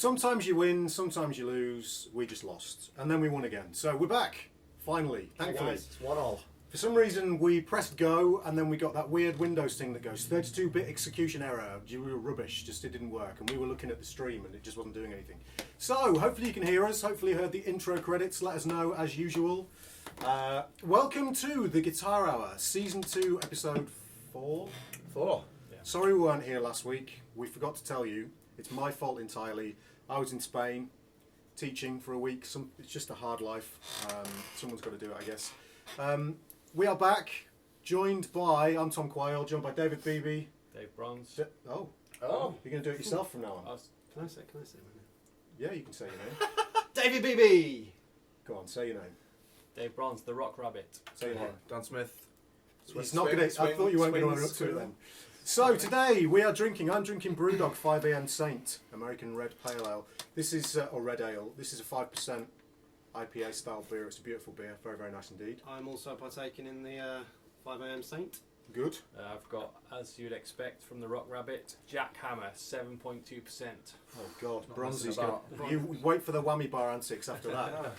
sometimes you win, sometimes you lose. We just lost, and then we won again. So we're back, finally, thankfully. It's 1-1. For some reason, we pressed go, and then we got that weird Windows thing that goes 32-bit execution error. We were rubbish, just it didn't work, and we were looking at the stream, and it just wasn't doing anything. So, hopefully you can hear us. Hopefully you heard the intro credits. Let us know, as usual. Welcome to the Guitar Hour, Season 2, Episode 4. 4. Yeah. Sorry we weren't here last week. We forgot to tell you. It's my fault entirely. I was in Spain, teaching for a week. It's just a hard life. Someone's got to do it, I guess. We are back, joined by, I'm Tom Quayle, joined by David Beebe. Dave Bronze. Oh, you're going to do it yourself from now on? Can I say my name? Yeah, you can say your name. David Beebe. Go on, say your name. Dave Bronze, the Rock Rabbit. Say your name. Dan Smith. He's not going to. I thought you weren't going to run up to it then. So today we are drinking. I'm drinking Brewdog 5 AM Saint American Red Pale Ale. This is or Red Ale. This is a 5% IPA style beer. It's a beautiful beer. Very, very nice indeed. I'm also partaking in the 5 AM Saint. Good. I've got, as you'd expect from the Rock Rabbit, Jack Hammer, 7.2%. Oh God, Not Bronze is messing going. about. You wait for the whammy bar antics after that.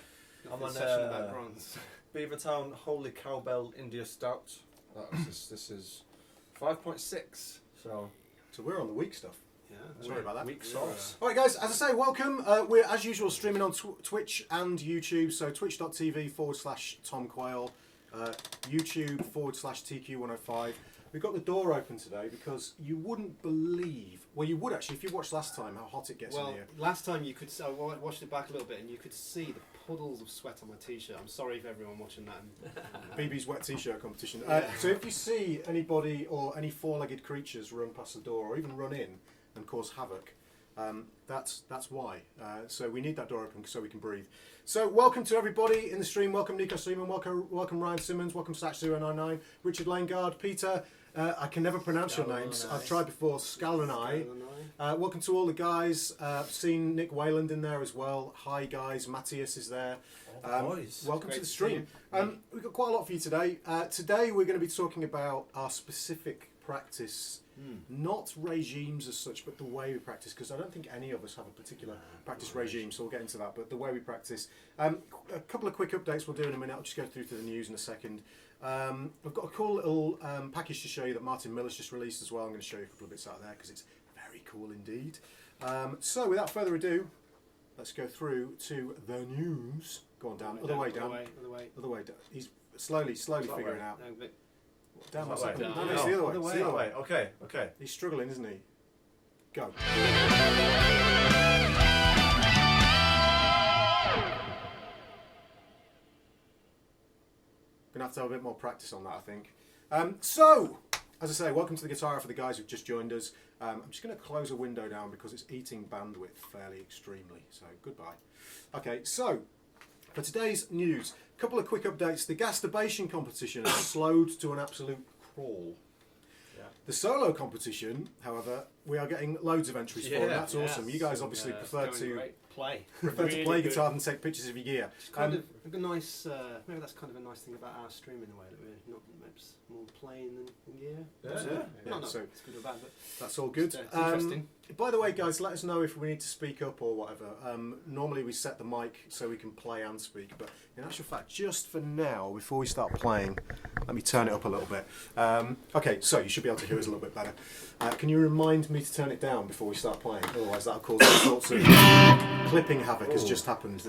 I'm on session about bronze. Beavertown Holy Cowbell India Stout. This is 5.6. So we're on the weak stuff. Yeah. Sorry about that. Weak sauce. All right, guys. As I say, welcome. We're as usual streaming on Twitch and YouTube. So twitch.tv/Tom Quayle, YouTube /TQ105. We've got the door open today because you wouldn't believe. Well, you would actually if you watched last time how hot it gets in here. Last time you could. I watched it back a little bit, and you could see the puddles of sweat on my t-shirt. I'm sorry for everyone watching that. BB's wet t-shirt competition. Yeah. So if you see anybody or any four-legged creatures run past the door or even run in and cause havoc, that's why. So we need that door open so we can breathe. So welcome to everybody in the stream. Welcome Nico Seaman. Welcome Ryan Simmons. Welcome Satch099. Richard Langard. Peter. I can never pronounce your names. I've tried before. Scalanai. Welcome to all the guys. I've seen Nick Wayland in there as well. Hi guys. Matthias is there. Boys. Welcome Great to the to stream. see you. We've got quite a lot for you today. Today we're going to be talking about our specific practice. Not regimes as such, but the way we practice, because I don't think any of us have a particular practice regime, so we'll get into that, but the way we practice. A couple of quick updates we'll do in a minute. I'll just go through to the news in a second. I've got a cool little package to show you that Martin Miller's just released as well. I'm going to show you a couple of bits out there because it's very cool indeed. So without further ado, let's go through to the news. Go on, Dan. Other way down. Other way down. He's slowly figuring it out. No, but Down, That that's way. it. Down. No, it's the other way. It's the other way. Okay. He's struggling, isn't he? Go. Gonna have to have a bit more practice on that, I think. So, as I say, welcome to the Guitar Hour for the guys who've just joined us. I'm just going to close a window down because it's eating bandwidth fairly extremely. So, goodbye. Okay, so for today's news, a couple of quick updates. The Gasturbation competition has slowed to an absolute crawl. Yeah. The solo competition, however, we are getting loads of entries for, and that's awesome. You guys obviously prefer to play. Really play good. guitar than take pictures of your gear. It's kind of a nice. Maybe that's kind of a nice thing about our stream in a way that we're not perhaps more playing than gear. Yeah, so it's good or bad, but that's all good. it's interesting. By the way, guys, let us know if we need to speak up or whatever. Normally we set the mic so we can play and speak, but in actual fact, just for now, before we start playing, let me turn it up a little bit. Okay, so you should be able to hear us a little bit better. Can you remind me to turn it down before we start playing? Otherwise that'll cause all sorts of clipping havoc has just happened.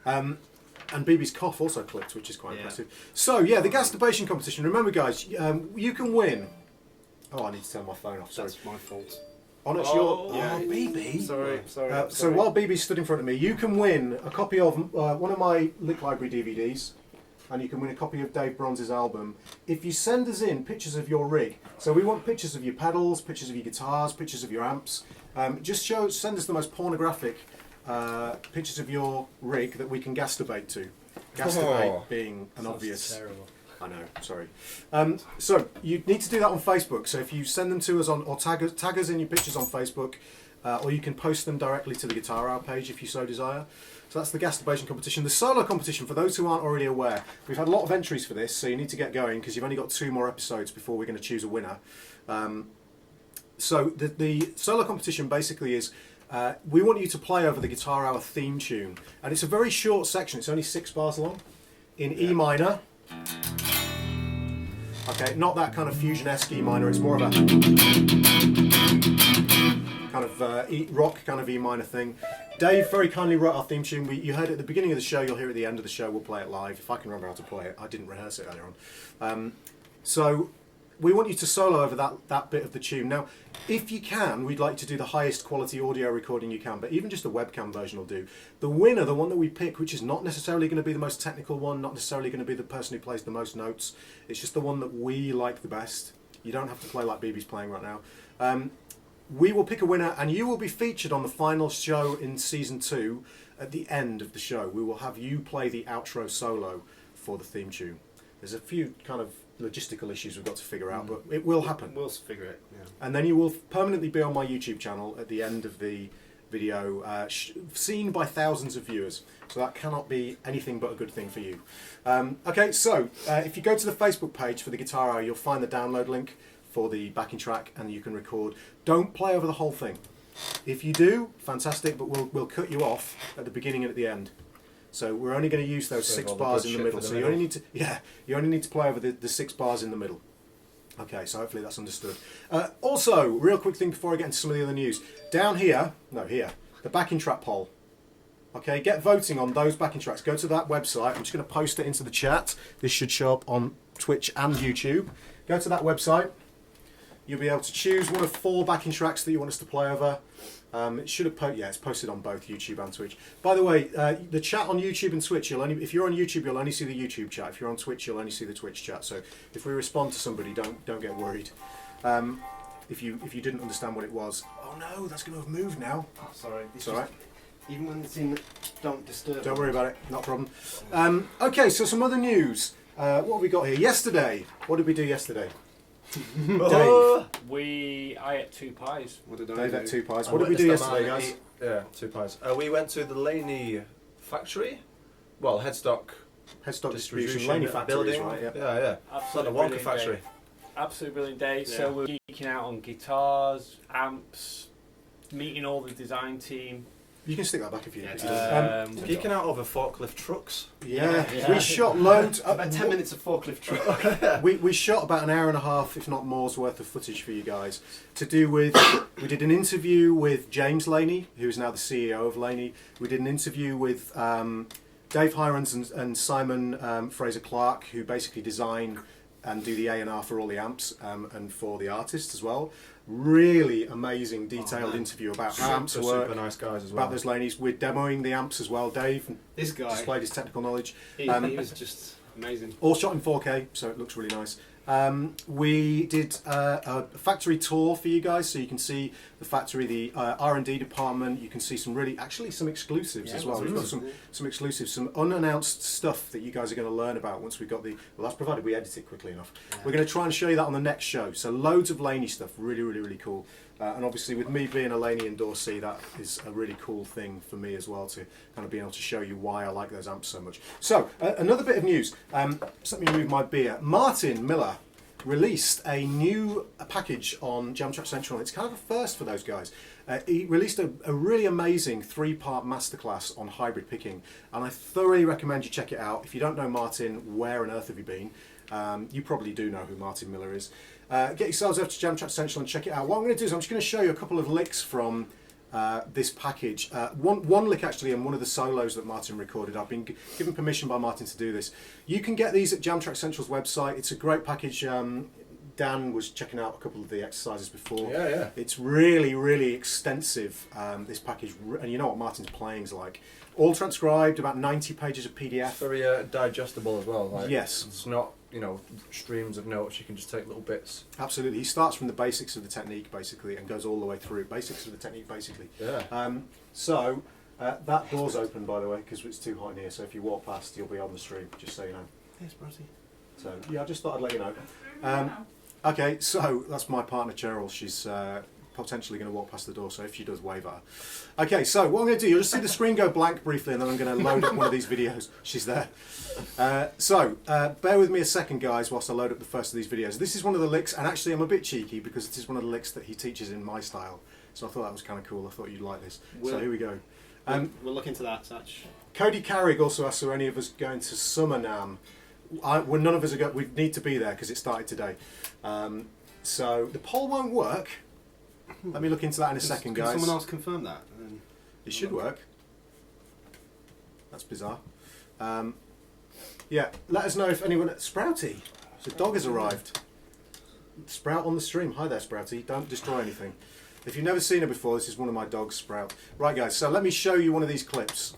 And BB's cough also clipped, which is quite impressive. So yeah, the Gasturbation competition. Remember guys, you can win. Oh, I need to turn my phone off, sorry. That's my fault. Oh, no, it's your... Yeah. BB? Sorry. So while BB's stood in front of me, you can win a copy of one of my Lick Library DVDs, and you can win a copy of Dave Bronze's album if you send us in pictures of your rig. So we want pictures of your pedals, pictures of your guitars, pictures of your amps. Just send us the most pornographic pictures of your rig that we can gasturbate to. Gasturbate being an obvious... Terrible. I know, sorry. So you need to do that on Facebook. So if you send them to us on, or tag us in your pictures on Facebook, or you can post them directly to the Guitar Hour page if you so desire. So that's the Gasturbation competition. The solo competition, for those who aren't already aware, we've had a lot of entries for this, so you need to get going because you've only got 2 more episodes before we're going to choose a winner. So the solo competition basically is we want you to play over the Guitar Hour theme tune. And it's a very short section, it's only 6 bars long, in E minor. Okay, not that kind of fusion-esque E minor, it's more of a kind of rock kind of E minor thing. Dave very kindly wrote our theme tune. You heard it at the beginning of the show, you'll hear it at the end of the show, we'll play it live. If I can remember how to play it, I didn't rehearse it earlier on. So we want you to solo over that bit of the tune. Now, if you can, we'd like to do the highest quality audio recording you can, but even just a webcam version will do. The winner, the one that we pick, which is not necessarily going to be the most technical one, not necessarily going to be the person who plays the most notes, it's just the one that we like the best. You don't have to play like BB's playing right now. We will pick a winner and you will be featured on the final show in season 2 at the end of the show. We will have you play the outro solo for the theme tune. There's a few kind of logistical issues we've got to figure out, but it will happen. We'll figure it, yeah. And then you will permanently be on my YouTube channel at the end of the video, seen by thousands of viewers. So that cannot be anything but a good thing for you. Okay, so if you go to the Facebook page for the Guitar Hour, you'll find the download link for the backing track and you can record. Don't play over the whole thing. If you do, fantastic, but we'll cut you off at the beginning and at the end. So we're only going to use those 6 bars in the middle. So you only need to play over the 6 bars in the middle. Okay, so hopefully that's understood. Also, real quick thing before I get into some of the other news. Down here, the backing track poll. Okay, get voting on those backing tracks. Go to that website. I'm just going to post it into the chat. This should show up on Twitch and YouTube. Go to that website. You'll be able to choose one of 4 backing tracks that you want us to play over. It should have it's posted on both YouTube and Twitch. By the way, the chat on YouTube and Twitch, if you're on YouTube, you'll only see the YouTube chat. If you're on Twitch, you'll only see the Twitch chat. So if we respond to somebody, don't get worried. If you didn't understand what it was, oh no, that's going to have moved now. Oh, sorry. It's all right. Even when it's in, don't disturb. Don't worry about it. Not a problem. Okay, so some other news. What have we got here? Yesterday, what did we do yesterday? Dave. I ate 2 pies. What did Dave I ate do? 2 pies. What did we do yesterday, guys? Yeah, 2 pies. We went to the Laney factory. Well, Headstock Distribution. Laney factory, building. right? Yeah. Yeah. It's like a Wonka factory. Absolutely brilliant day. Yeah. So we're geeking out on guitars, amps, meeting all the design team. You can stick that back if you need. Geeking out over forklift trucks. Yeah, Yeah. we shot loads. About 10 minutes of forklift truck. We shot about an hour and a half, if not more's worth of footage for you guys. To do with, we did an interview with James Laney, who is now the CEO of Laney. We did an interview with Dave Hirons and Simon Fraser Clark, who basically design and do the A&R for all the amps and for the artists as well. Really amazing, detailed interview about how amps work. Super nice guys as well. About those Laneys. We're demoing the amps as well. Dave This guy, displayed his technical knowledge. he was just amazing. All shot in 4K, so it looks really nice. We did a factory tour for you guys, so you can see the factory, the R&D department. You can see some some exclusives as well. We've got some exclusives, some unannounced stuff that you guys are going to learn about once we've got well, that's provided we edit it quickly enough. Yeah. We're going to try and show you that on the next show. So loads of Laney stuff, really, really, really cool. And obviously with me being a Laney endorsee, that is a really cool thing for me as well, to kind of be able to show you why I like those amps so much. So, another bit of news. Just let me move my beer. Martin Miller released a new package on Jam Track Central. It's kind of a first for those guys. He released a really amazing 3-part masterclass on hybrid picking, and I thoroughly recommend you check it out. If you don't know Martin, where on earth have you been? You probably do know who Martin Miller is. Get yourselves over to Jam Track Central and check it out. What I'm going to do is I'm just going to show you a couple of licks from this package. One lick actually, and one of the solos that Martin recorded. I've been given permission by Martin to do this. You can get these at Jam Track Central's website. It's a great package. Dan was checking out a couple of the exercises before. Yeah. It's really, really extensive, this package. And you know what Martin's playing's like. All transcribed, about 90 pages of PDF. It's very digestible as well. Like, yes. It's not, streams of notes. You can just take little bits. Absolutely. He starts from the basics of the technique, basically, and goes all the way through. Basics of the technique, basically. Yeah. So, that door's open, by the way, because it's too hot in here. So if you walk past, you'll be on the stream, just so you know. Yes, Brotty. So, yeah, I just thought I'd let you know. Okay, so that's my partner, Cheryl. She's potentially going to walk past the door, so if she does, wave at her. Okay, so what I'm going to do, you'll just see the screen go blank briefly, and then I'm going to load up one of these videos. She's there. Bear with me a second, guys, whilst I load up the first of these videos. This is one of the licks, and actually I'm a bit cheeky because it is one of the licks that he teaches in my style. So I thought that was kind of cool. I thought you'd like this. So We'll- here we go. We'll look into that, Satch. Cody Carrick also asked, are any of us going to Summer Nam? Well, none of us are going. We need to be there because it started today. So the poll won't work. Let me look into that in a second, Can guys. someone else confirm that? It should work. That's bizarre. Yeah, let us know if anyone... Sprouty! The dog has arrived. Sprout on the stream. Hi there, Sprouty. Don't destroy anything. If you've never seen her before, this is one of my dogs, Sprout. Right, guys, so let me show you one of these clips.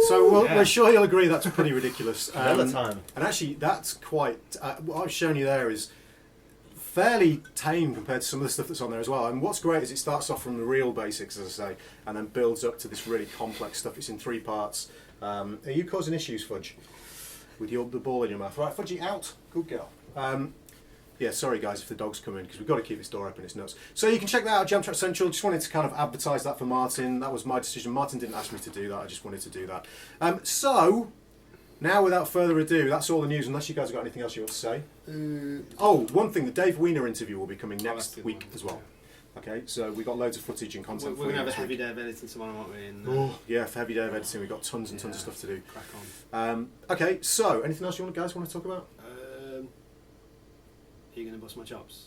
So we're sure you'll agree that's pretty ridiculous. Another time. And actually, that's quite... what I've shown you there is fairly tame compared to some of the stuff that's on there as well. And what's great is it starts off from the real basics, as I say, and then builds up to this really complex stuff. It's in 3 parts. Are you causing issues, Fudge? With the ball in your mouth. Right, Fudgy, out. Good girl. Yeah, sorry guys if the dog's come in, because we've got to keep this door open, it's nuts. So you can check that out, Jam Trap Central. Just wanted to kind of advertise that for Martin. That was my decision. Martin didn't ask me to do that, I just wanted to do that. So, now without further ado, that's all the news, unless you guys have got anything else you want to say. Oh, one thing, the Dave Weiner interview will be coming next week as well. Okay, so we've got loads of footage and content We're for you going to have next a heavy week. day of editing tomorrow, aren't we? And, Oh, yeah, for heavy day of editing, we've got tons and tons of stuff to do. Crack on. Okay, so, anything else you guys want to talk about? Are you going to bust my chops?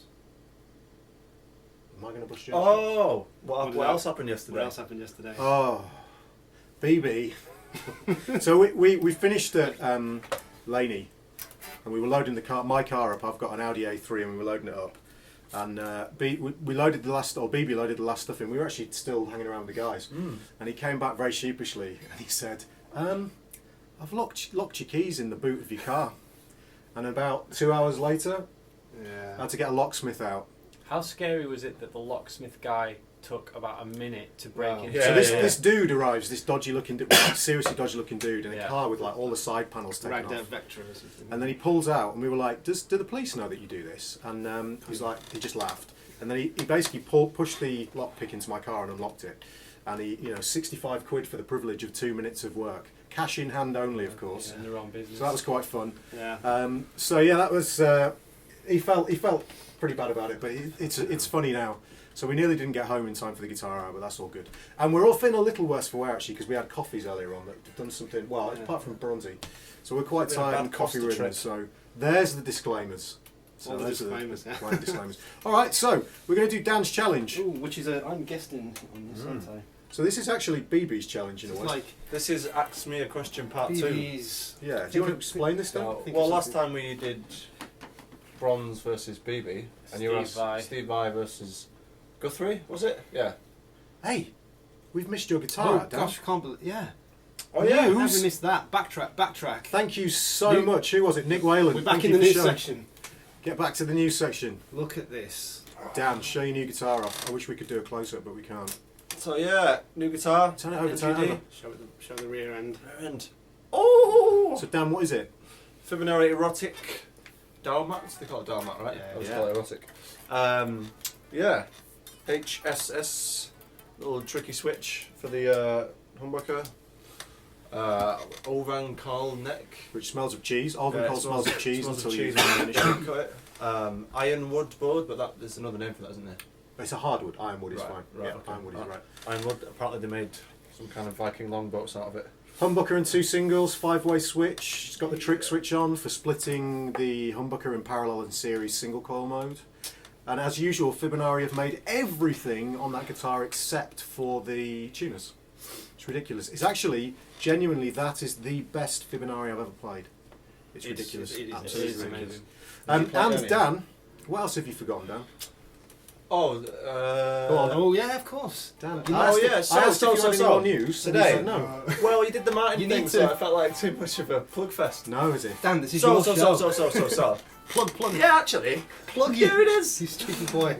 Am I going to bust your Oh, What what else happened yesterday? What else happened yesterday? Oh, BB. So we finished at Laney, and we were loading my car up. I've got an Audi A3, and we were loading it up. And we loaded the last, or BB loaded the last stuff in. We were actually still hanging around with the guys, and he came back very sheepishly, and he said, "I've locked your keys in the boot of your car." And about 2 hours later, I had to get a locksmith out. How scary was it that the locksmith guy took about a minute to break in? Yeah, So this dude arrives, this dodgy looking, seriously dodgy looking dude in a car with like all the side panels taken Ragged off. out Vectra or something. And then he pulls out, and we were like, do the police know that you do this? And he's like, he just laughed. And then he basically pushed the lockpick into my car and unlocked it. And he, 65 quid for the privilege of 2 minutes of work. Cash in hand only, of course. In the wrong business. So that was quite fun. Yeah. So yeah, that was, he felt pretty bad about it, but it's funny now. So we nearly didn't get home in time for the guitar hour, but that's all good. And we're all feeling a little worse for wear actually, because we had coffees earlier on that had done something, well, apart from Bronzy. So we're quite Been a tired bad and coffee Costa ridden, trip. so there's the disclaimers. So All the those disclaimers, are yeah. the blank disclaimers. Alright, so we're going to do Dan's challenge. Ooh, which is I'm guesting on this, aren't I? So this is actually BB's challenge in a It's way. like This is Ask Me a Question Part 2. BB's. Yeah, do you want to explain this, Dan? Well, think it's last something- time we did Bronze versus BB, and you were Steve Vai. Steve Vai versus Guthrie, was it? Yeah. Hey, we've missed your guitar Oh out, Dan. gosh, I can't believe. Yeah. Oh yeah. News? Never missed that. Backtrack. Thank you so New- much. Who was it? Nick Whalen. We're back Thank in you the for news showing. section. Get back to the news section. Look at this. Dan, show your new guitar off. I wish we could do a close-up, but we can't. So yeah, new guitar. Turn it over, turn it NGD. over. Show the rear end. And oh, So Dan, what is it? Fibonacci erotic Dalmat. They call it Dalmat, right? Yeah, I always yeah. call it erotic. Yeah, HSS, little tricky switch for the humbucker. Ovan Carl neck. Which smells of cheese. Alvin Yeah, Cole it smells of cheese smells of until you cheese finish it. cut it. Ironwood board, but there's another name for that, isn't there? It's a hardwood. Ironwood is Right, fine. right, Yeah, okay. ironwood is right. Ironwood. Apparently they made some kind of Viking longboats out of it. Humbucker and 2 singles, 5-way switch. It's got the trick switch on for splitting the humbucker in parallel and series single coil mode. And as usual, Fibonacci have made everything on that guitar except for the tuners. It's ridiculous. It's actually, genuinely, that is the best Fibonacci I've ever played. It's ridiculous. It is Absolutely amazing. ridiculous. Did you play And any? Dan, what else have you forgotten, Dan? Oh, Oh yeah, of course. Dan, Oh, I asked yeah, if, I asked if you had any more news. and you Today. said no. well, you did the Martin You thing, need so to- I felt like too much of a plug fest. No, is it? Dan, this is So, your so, show. so. Plug. Yeah, actually. Plug Here it is. You stupid boy.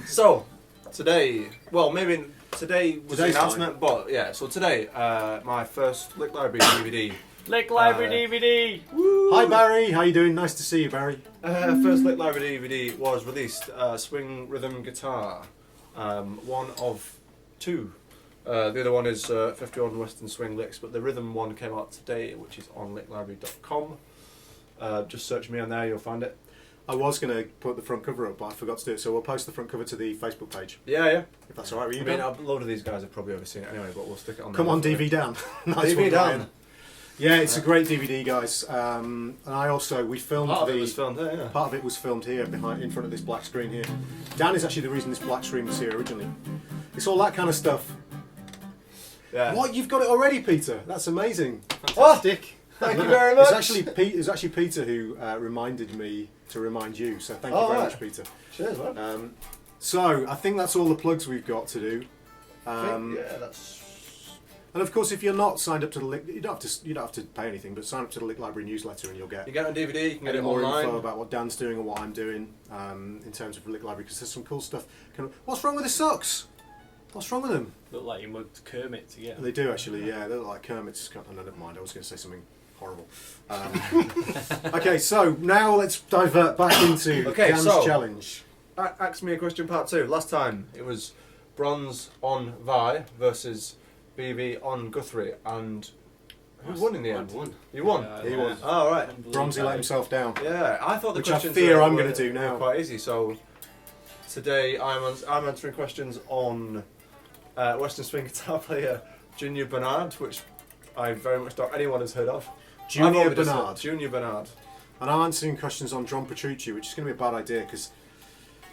So, today, well, maybe today was Today's the announcement, but yeah, so today, my first Lick Library DVD. Lick Library DVD. Hi Barry, how you doing? Nice to see you, Barry. First Lick Library DVD was released, Swing Rhythm Guitar, one of two. The other one is 51 Western Swing Licks, but the rhythm one came out today, which is on licklibrary.com. Just search me on there, you'll find it. I was going to put the front cover up, but I forgot to do it, so we'll post the front cover to the Facebook page, Yeah. if that's alright with I you, mean, Dan. a load of these guys have probably already seen it anyway, but we'll stick it on Come there on, for you. DV Dan. Nice DV one, Dan. Brian. Yeah, it's a great DVD, guys. And I also, we filmed Part of the... it was filmed here, yeah. Part of it was filmed here, behind, in front of this black screen here. Dan is actually the reason this black screen was here originally. It's all that kind of stuff. Yeah. What? You've got it already, Peter? That's amazing. Fantastic. Thank you very much. It's actually Peter who reminded me to remind you, so thank you Oh, very right. much, Peter. Cheers, man. So, I think that's all the plugs we've got to do. Yeah, that's... And of course, if you're not signed up to the Lick, you don't have to pay anything, but sign up to the Lick Library newsletter and you'll get You get it on DVD, you can get it more online. info about what Dan's doing and what I'm doing in terms of Lick Library, because there's some cool stuff. What's wrong with the socks? What's wrong with them? Look like you mugged Kermit to get 'em. They do actually, yeah. They look like Kermit's. Oh, no, never mind. I was going to say something horrible. Okay, so now let's divert back into Okay, Dan's so- challenge. Ask me a question part 2. Last time it was bronze on Vi versus BB on Guthrie, and who won in the end? I won. You won? Yeah, He won. Oh, right. Bronzy let himself down. Yeah, I thought the Which I questions fear were- I'm were- gonna do now. were quite easy, so today I'm answering questions on Western Swing guitar player Junior Bernard, which I very much doubt anyone has heard of. I've Junior only just heard Bernard. Junior Bernard. And I'm answering questions on John Petrucci, which is going to be a bad idea because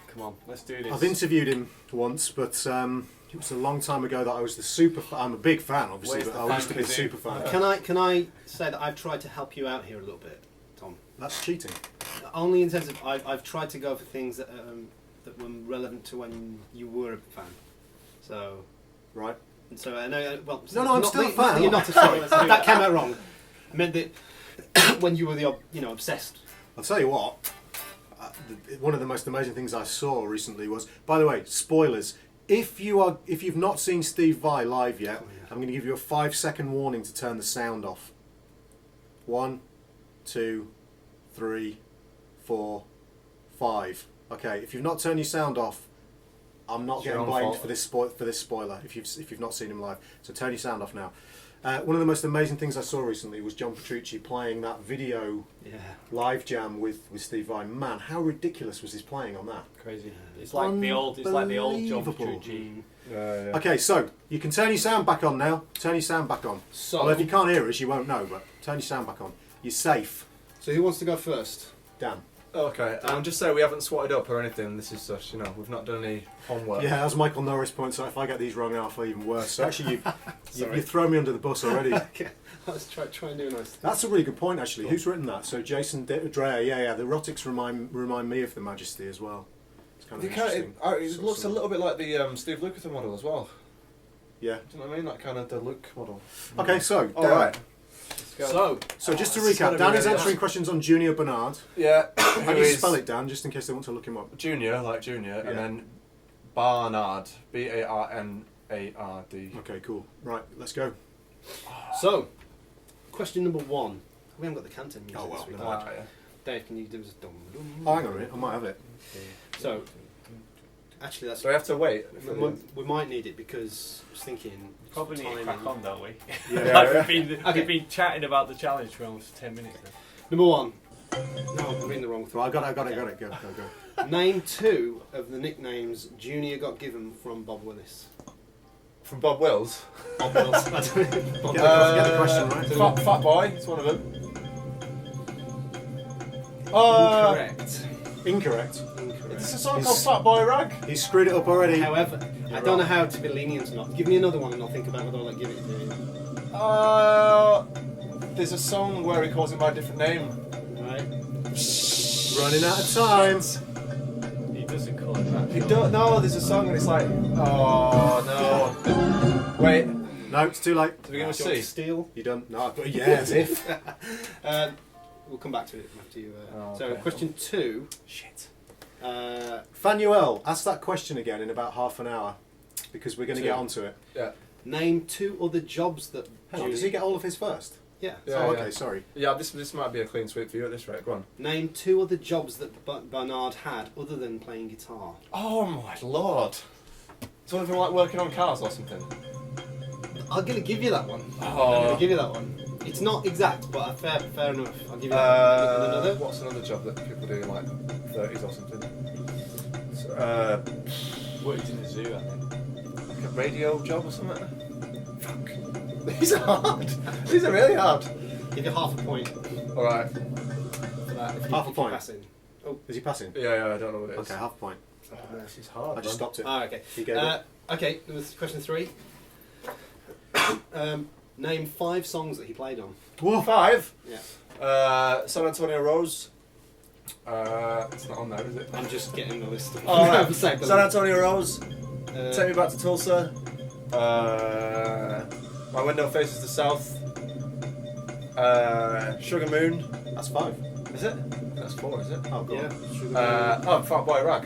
Come on, let's do this. I've interviewed him once, but it was a long time ago that I was the super fan. I'm a big fan, obviously, Where's but the I used to be a fan super fan. Can I say that I've tried to help you out here a little bit, Tom? That's cheating. Only in terms of I've tried to go for things that were relevant to when you were a fan. So Right. and so I know. Well, No, I'm not still a that- fan. not that You're not a fan. That came out wrong. I meant that when you were obsessed. I'll tell you what. One of the most amazing things I saw recently was, by the way, spoilers. If you've not seen Steve Vai live yet, I'm going to give you a 5-second warning to turn the sound off. 1, 2, 3, 4, 5. Okay, if you've not turned your sound off, I'm not It's your getting own blamed fault. for this spoiler. If you've not seen him live, so turn your sound off now. One of the most amazing things I saw recently was John Petrucci playing that video Yeah. live jam with Steve Vai. Man, how ridiculous was his playing on that? Crazy. It's like the old John Unbelievable. Petrucci. Yeah. Okay, so you can turn your sound back on now. Turn your sound back on. So Although if you can't hear us, you won't know, but turn your sound back on. You're safe. so who wants to go first? Dan. Okay, and just say we haven't swatted up or anything. This is just, we've not done any homework. Yeah, as Michael Norris points out, if I get these wrong, I'll feel even worse. So actually, Sorry. you've thrown me under the bus already. Okay, let's try and do a nice thing. That's a really good point, actually. Who's written that? So Jason Dreyer, yeah. The erotics remind me of the Majesty as well. It's kind of You can't, interesting. it looks a little bit like the Steve Lukather model as well. Yeah. Do you know what I mean? That kind of the look model. Okay, so All Dan. right. Let's go. So just to this is gonna recap, be Dan is really answering hard. questions on Junior Bernard. Yeah. How who do you is spell it, Dan, just in case they want to look him up? Junior, like Junior, Yeah. and then Barnard. Barnard. Okay, cool. Right, let's go. So, question number 1. We haven't got the Canton music Oh, well, this week. never mind. Dave, can you do us a dum dum? Oh, hang on a minute, I might have it. So, actually, that's. So I have to wait. We might need it because I was thinking. Probably need to timing. crack on, don't we? Yeah. Like we've Okay. been chatting about the challenge for almost 10 minutes now. Number 1. No, I'm reading the wrong thing. Right, I got it. Go. Name 2 of the nicknames Junior got given from Bob Willis. From Bob Wills. Bob Willis. I don't know. Bob Get the question right. Fat Boy, it's one of them. Correct. Incorrect. It's a song He's- called Fat Boy Rag. He's screwed it up already. However, I You're don't know wrong. how to be lenient or not. Give me another one and I'll think about whether I'll give it to you. There's a song where he calls him by a different name. Right? Running out of time. He doesn't call it that. He don't know. There's a song and it's like, oh no. Wait, No, it's too late. to begin with Do you want C. to steal? You done? No, but yeah, as if. We'll come back to it after you. Oh, So, okay. question 2. Shit. Fanuel, ask that question again in about half an hour because we're going to Two. get onto it. Yeah. Name 2 other jobs that. Hang on, does he get all of his first? Yeah. Yeah, oh, yeah. okay, sorry. Yeah, this might be a clean sweep for you at this rate. Go on. Name 2 other jobs that Bernard had other than playing guitar. Oh my lord. Something like working on cars or something. I'm gonna give you that one. I'm Oh. gonna give you that one. It's not exact, but fair enough. I'll give you that. And another. What's another job that people do in like 30s or something? So, Worked in the zoo, I think. like a radio job or something? Fuck. These are hard. These are really hard. Give you half a point Alright. for that. If Half a if point. Passing. Is he passing? Yeah, I don't know what it is. Okay, half a point. This is hard. I just stopped it. Ah, okay. He gave it. Okay. There was question 3. Name 5 songs that he played on. Whoa. 5. Yeah. San Antonio Rose. It's not on there, is it? I'm just getting the list. Of Oh, right. San San Antonio Rose. Take Me Back to Tulsa. My Window Faces the South. Sugar Moon. That's 5. Is it? That's 4, is it? Oh, go Yeah. on. Fat Boy Rag.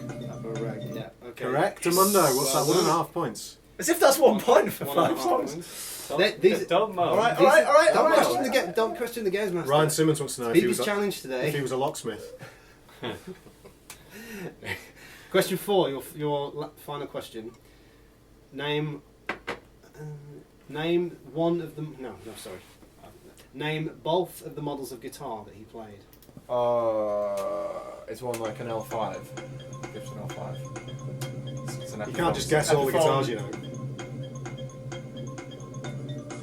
Yeah. Okay. Correct. Amundo, what's Well that? done. 1.5 points. As if that's 1 point for 5 1.5 songs. points. Don't, These- don't moan. Alright, These- alright. Don't question the games master. Ryan Simmons wants to know if he Biggest was challenge if today. he was a locksmith. Question 4, your final question. Name one of them. No, sorry. Name both of the models of guitar that he played. It's one like an L5. Gibson L5. It's an You Epiphone. can't just guess all the Epiphone. guitars, you know.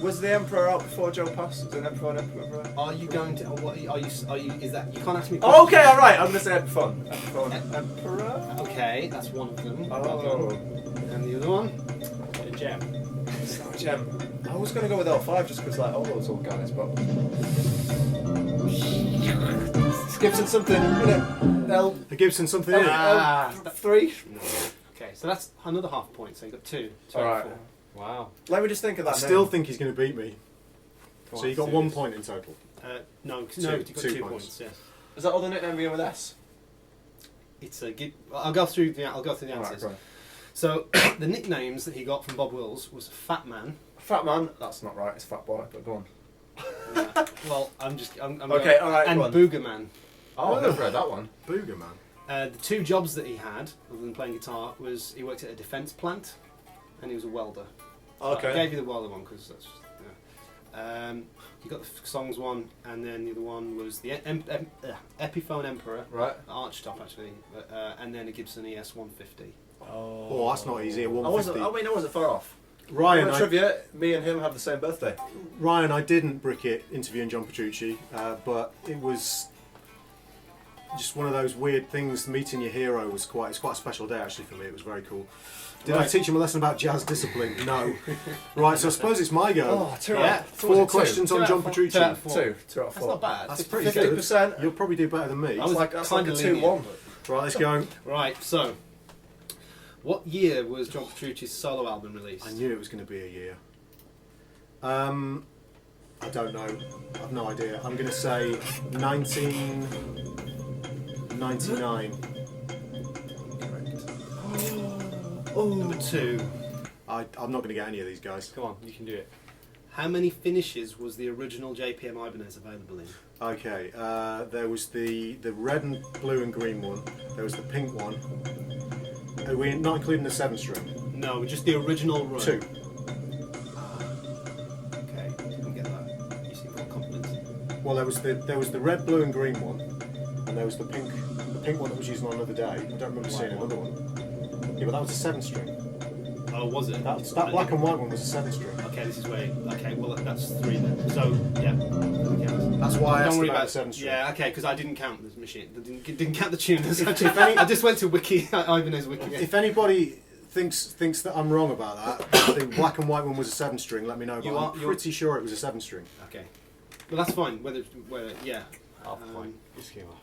Was the Emperor out before Joe passed? Was it an Emperor? Are you going to? What are you? Is that you can't ask me? Oh, okay, alright, I'm gonna say Epiphone. Epiphone. Emperor? Okay, that's one of them. Well Oh. done. And the other one? A gem. It's not a gem. I was gonna go with L5 just because, like, all those old guys, but. It's Gibson something, isn't it? L. A Gibson something in it. L3? Okay, so that's another half point. So you got 2. Alright. 4. Wow. Let me just think of I that still name. think he's going to beat me. So you got 1 point in total. No, Two- you got 2 2 points. points. Yeah. Is that all the nickname begin with S? It's a. I'll go through the answers. Alright, right. So the nicknames that he got from Bob Wills was Fat Man. Fat Man? That's not right, it's Fat Boy, but go on. Well, I'm Okay, alright, and go on. Booger Man. Oh, I've never read that one. Booger, man. The 2 jobs that he had, other than playing guitar, was he worked at a defence plant, and he was a welder. So I gave you the welder one because that's. You got the songs one, and then the other one was the Epiphone Emperor, Right. archtop actually, and then a Gibson ES 150. Oh, that's not easy. A I 150. wasn't far off. Ryan, Trivia, me and him have the same birthday. Ryan, I didn't brick it interviewing John Petrucci, but it was just one of those weird things. Meeting your hero was quite a special day actually for me. It was very cool. Did I Right. teach him a lesson about jazz discipline? No. Right, so I suppose it's my go. Oh, two Yeah. out. 4 questions on 2 out John of 4. Petrucci. 2 out of 4. Two out of That's 4. not bad. That's pretty good. 50%. You'll probably do better than me. I was That's like kinda 2-1. lenient, Right, let's go. Right, so What year was John Petrucci's solo album released? I knew it was going to be a year. I don't know. I've no idea. I'm going to say 1999. Number 2. I'm not going to get any of these guys. Come on, you can do it. How many finishes was the original JPM Ibanez available in? Okay, there was the red and blue and green one. There was the pink one. Are we not including the 7-string? No, just the original run. 2. Okay, didn't get that. You seem quite confident. Well, there was the red, blue and green one, and there was the pink one that was used on another day. I don't remember seeing another one. Yeah, but that was a 7-string. Oh, was it? That black and white one was a 7-string. Okay, this is where. Okay, well that's 3 then. So yeah. Okay. That's why I asked Don't worry about about the 7-string. Yeah, okay, because I didn't count the machine. I didn't count the tuners. If any- I just went to Wiki Ibanez Wiki. If anybody thinks that I'm wrong about that, the black and white one was a 7-string, let me know. But I'm pretty sure it was a 7-string. Okay, well that's fine. Whether yeah. Half a point. Just give off.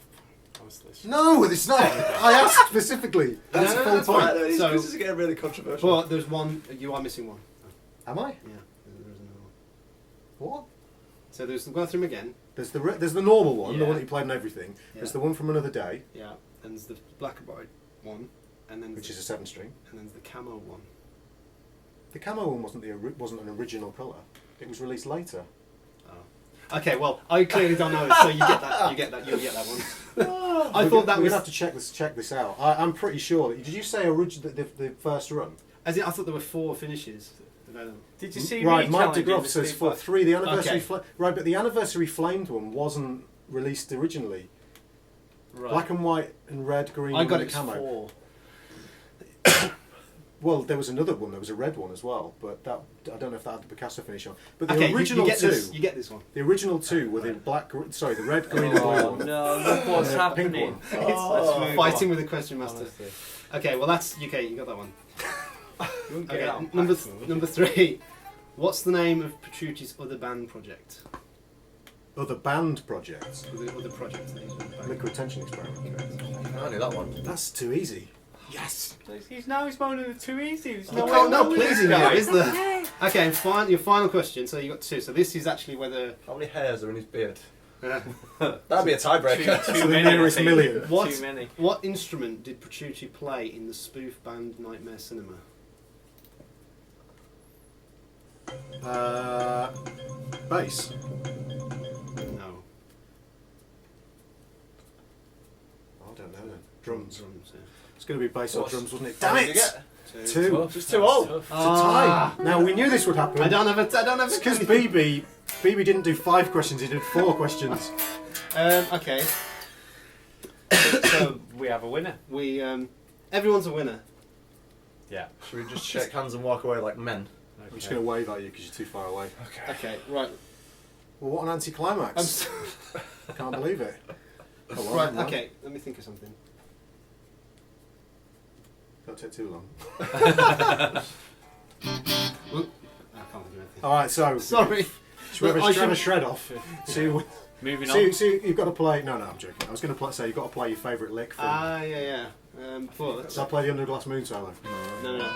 Honestly. No, it's not. I asked specifically. That's No, the that's full point. fine. These So- quizzes are getting really controversial. But there's one. You are missing one. Am I? Yeah, there's another one. What? So there's go through them again. There's the normal one, the Yeah. one that you played and everything. There's Yeah. the one from Another Day, Yeah, and there's the black and white one, and then which is a 7-string. and then there's the camo one. The camo one wasn't an original colour. It was released later. Okay, well I clearly don't know, so you get that. You'll get that one. I thought that we're was. gonna have to check this out. I'm pretty sure. Did you say the first run? As in, I thought there were 4 finishes available. Did you see Right, me Mike challenging DeGroff the says Steve for Black? 3 the anniversary. Okay. Right, but the anniversary flamed one wasn't released originally. Right. Black and white and red, green. I got and it as camo. 4. Well, there was another one. There was a red one as well, but I don't know if that had the Picasso finish on. But the Okay, original you get 2, this. You get this one. the original 2 were the the red, green, and blue Oh one. no, look what's The pink happening. one. Oh, Fighting with the question master. Honestly. Okay, well that's okay. You got that one. You won't get Okay, it on number back, will you? number 3. What's the name of Petrucci's other band project? Other band projects. Other project that he's in the band. Liquid Tension Experiment. I knew that one. That's too easy. Yes. He's moaning it's too easy. There's You no can't way no around this pleasing guy. here, is there? Okay, fine. Your final question. So you got 2. So this is actually whether How many hairs are in his beard? uh, That'd be a tiebreaker. Too the many, I nearest think. million. What? Too many. what instrument did Petrucci play in the spoof band Nightmare Cinema? Bass. No. I don't know then. Drums. Drums. Yeah. It's going to be bass or What's- drums, wasn't it? How Damn many it! did you get? 2. Tough. Just 2 all. Tough. It's a tie. Now we knew this would happen. I don't have a. It's because BB didn't do 5 questions. He did 4 questions. Okay. So we have a winner. We everyone's a winner. Yeah. Should we just shake hands and walk away like men? I'm just going to wave at you because you're too far away. Okay. Okay, right. Well, what an anticlimax! I'm so, I can't believe it. Oh, well, right. never mind. Okay. Let me think of something. Don't take too long. Oop, I can't think of anything. All right, so Sorry. should we I have a should- shred off? So, Moving on. you've got to play. No, I'm joking. I was going to say you've got to play your favourite lick. From, Yeah. But so I play the Underglass Moon solo. no.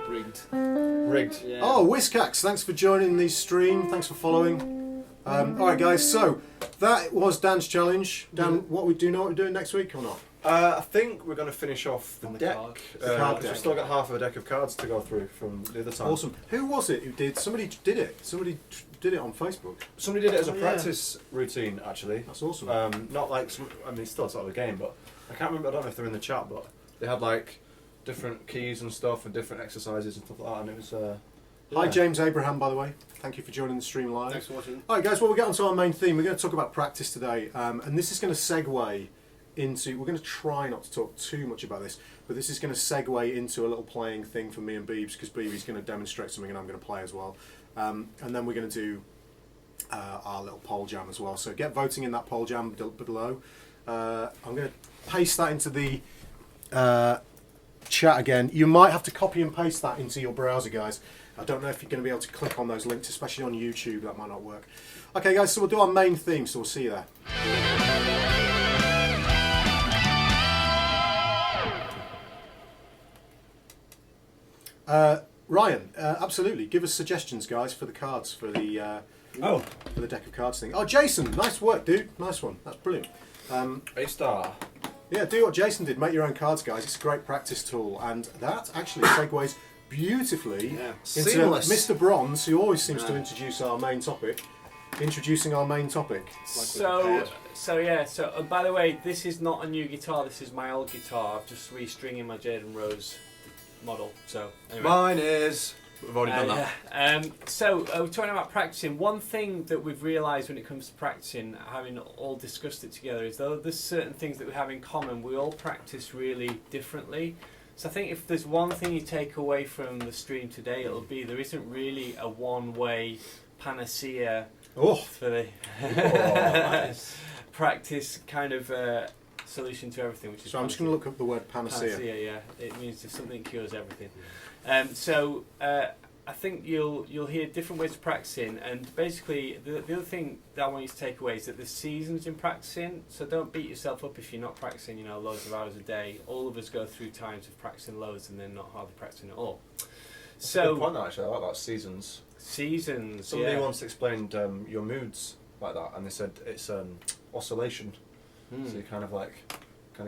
Rigged. Rigged. Yeah. Oh, Whiskax, thanks for joining the stream. Thanks for following. All right, guys. So that was Dan's challenge. Dan, what we do know what we're doing next week or not? I think we're going to finish off the On the deck. card. The card We've deck. still got half of a deck of cards to go through from the other time. Awesome. Who was it who did? Somebody did it. Somebody did it on Facebook. Somebody did it as a Oh, yeah. practice routine, actually. That's awesome. Not like it's still sort of a game, but I can't remember. I don't know if they're in the chat, but they had like different keys and stuff and different exercises and stuff like that, and it was. Hi, yeah. James Abraham, by the way. Thank you for joining the stream live. Thanks for watching. All right, guys. Well, we'll get on to our main theme. We're going to talk about practice today, and this is going to segue into. We're going to try not to talk too much about this, but this is going to segue into a little playing thing for me and Beebs because Beeb's going to demonstrate something and I'm going to play as well, and then we're going to do our little poll jam as well. So get voting in that poll jam below. I'm going to paste that into the chat again. You might have to copy and paste that into your browser, guys. I don't know if you're going to be able to click on those links, especially on YouTube. That might not work. Okay, guys. So we'll do our main theme. So we'll see you there. Ryan, absolutely. Give us suggestions, guys, for the cards for the deck of cards thing. Oh, Jason, nice work, dude. Nice one. That's brilliant. A star. Yeah, do what Jason did. Make your own cards, guys. It's a great practice tool, and that actually segues beautifully into Seamless. Mr. Bronze, who always seems to introduce our main topic. Introducing our main topic. So by the way, this is not a new guitar. This is my old guitar. I'm just restringing my Jaden Rose model. So anyway. Mine is. We've already done that. So we're talking about practicing. One thing that we've realised when it comes to practicing, having all discussed it together, is though there's certain things that we have in common, we all practice really differently. So I think if there's one thing you take away from the stream today, it'll be there isn't really a one-way panacea for the Nice. practice kind of solution to everything. Which is So I'm just going to look up the word panacea. panacea, yeah. It means that something cures everything. I think you'll hear different ways of practicing, and basically the other thing that I want you to take away is that there's seasons in practicing. So don't beat yourself up if you're not practicing, loads of hours a day. All of us go through times of practicing loads and then not hardly practicing at all. That's a good point, actually. I like that, seasons. Seasons. Somebody once explained your moods like that, and they said it's oscillation. So you kind of going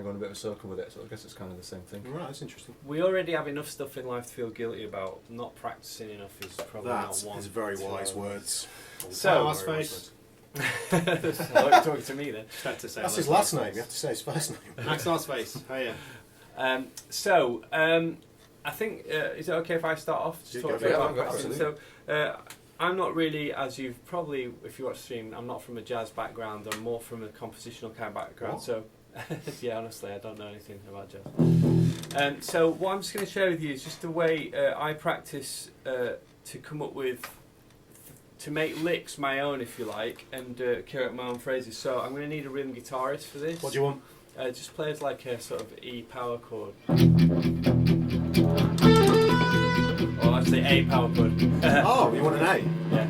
a bit of a circle with it. So I guess it's kind of the same thing. Right, that's interesting. We already have enough stuff in life to feel guilty about. Not practicing enough is probably not one. That is very wise words. So, last face. You're talking to me then. That's his last name. You have to say his first name. Max last face. Oh yeah. I think is it okay if I start off? Just You talking go for it. about Yeah, practicing? absolutely. So I'm not really, as you've probably, if you watch the stream, I'm not from a jazz background. I'm more from a compositional kind of background. What? So yeah, honestly, I don't know anything about jazz. So what I'm just going to share with you is just the way I practice to come up with, to make licks my own, if you like, and curate my own phrases. So I'm going to need a rhythm guitarist for this. What do you want? Just plays like a sort of E power chord. Or actually A power chord. Oh, you want an A? Yeah.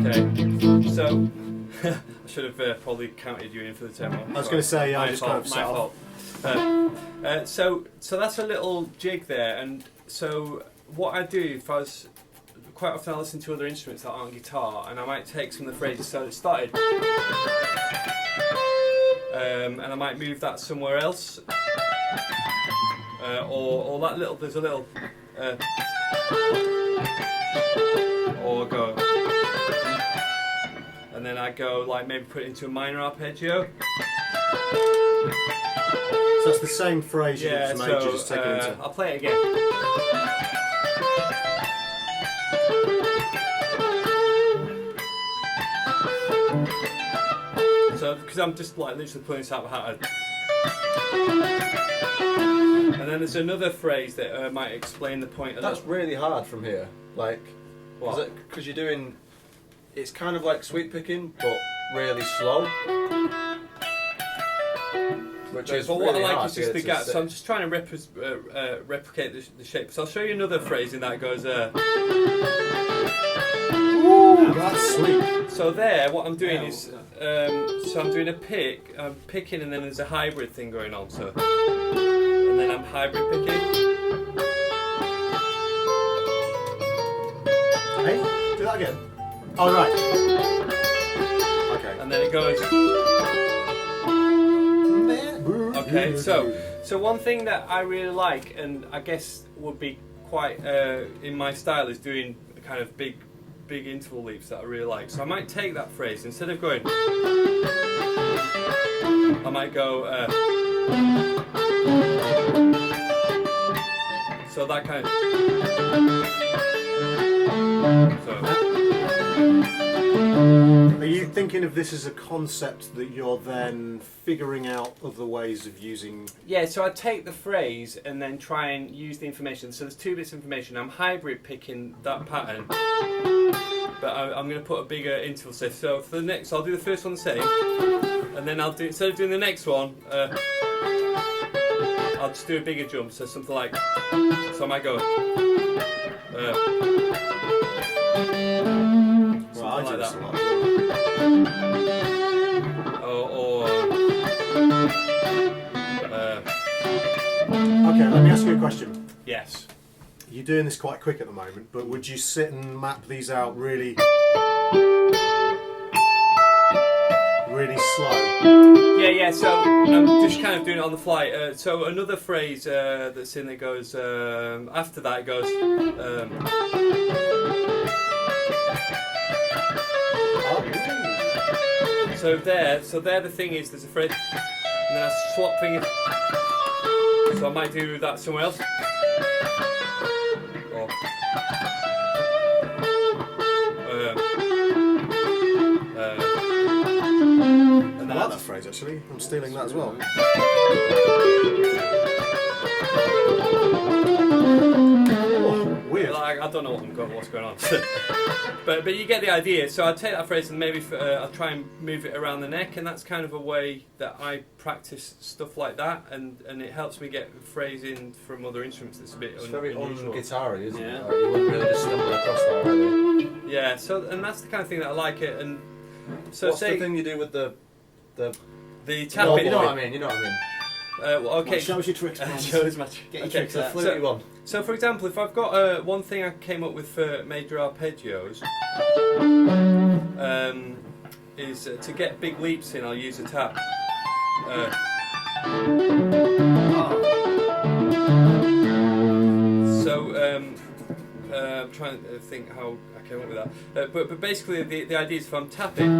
Okay, so I should have probably counted you in for the tempo. I was going to say, I just kind of my set off. fault. So that's a little jig there, and so what I do if I was quite often I listen to other instruments that aren't guitar, and I might take some of the phrases. So it started, and I might move that somewhere else, or that little. There's a little, or go, and then I go like maybe put it into a minor arpeggio. So that's the same phrase you did for major, just take it into. I'll play it again. So, because I'm just like literally pulling this out of a hat. And then there's another phrase that might explain the point. That's really hard from here. Like, What? because you're doing, it's kind of like sweep picking, but really slow. Which is But what really I like hard is to just get the to gap. sit. So I'm just trying to replicate the shape. So I'll show you another phrase in that goes. Ooh, that's sweet. So there, what I'm doing is, so I'm doing a pick, I'm picking, and then there's a hybrid thing going on. So, and then I'm hybrid picking. Hey, do that again. Oh, right. Okay. And then it goes. Okay, so one thing that I really like, and I guess would be quite in my style, is doing kind of big interval leaps that I really like. So I might take that phrase instead of going. I might go. So that kind of. Are you thinking of this as a concept that you're then figuring out other ways of using? Yeah, so I take the phrase and then try and use the information. So there's two bits of information. I'm hybrid picking that pattern, but I'm going to put a bigger interval. So for the next, I'll do the first one the same, and then I'll do, instead of doing the next one, I'll just do a bigger jump. So something like, so I might go. something like this that. a lot. Okay, let me ask you a question. Yes. You're doing this quite quick at the moment, but would you sit and map these out really slow? Yeah, so I'm just kind of doing it on the fly. So another phrase that's in there goes, after that it goes, so there the thing is, there's a phrase, and then I swap fingers, so I might do that somewhere else. Or, and I then like that phrase actually. I'm stealing that as well. Oh, weird. Like, I don't know what's going on, but you get the idea. So I take that phrase and maybe I'll try and move it around the neck, and that's kind of a way that I practice stuff like that, and it helps me get phrasing from other instruments. That's a bit very unusual. on-guitar-y, isn't Yeah. it? Like, you wouldn't really just stumble across that, really. Yeah. So and that's the kind of thing that I like it. And so What's say the thing you do with the tapping. you know what I mean? Well, okay. Well, show us your tricks, man. Show us much. Get your Okay. tricks out. Fluty one. So, for example, if I've got one thing I came up with for major arpeggios, is to get big leaps in, I'll use a tap. So, I'm trying to think how I came up with that. But basically, the idea is if I'm tapping,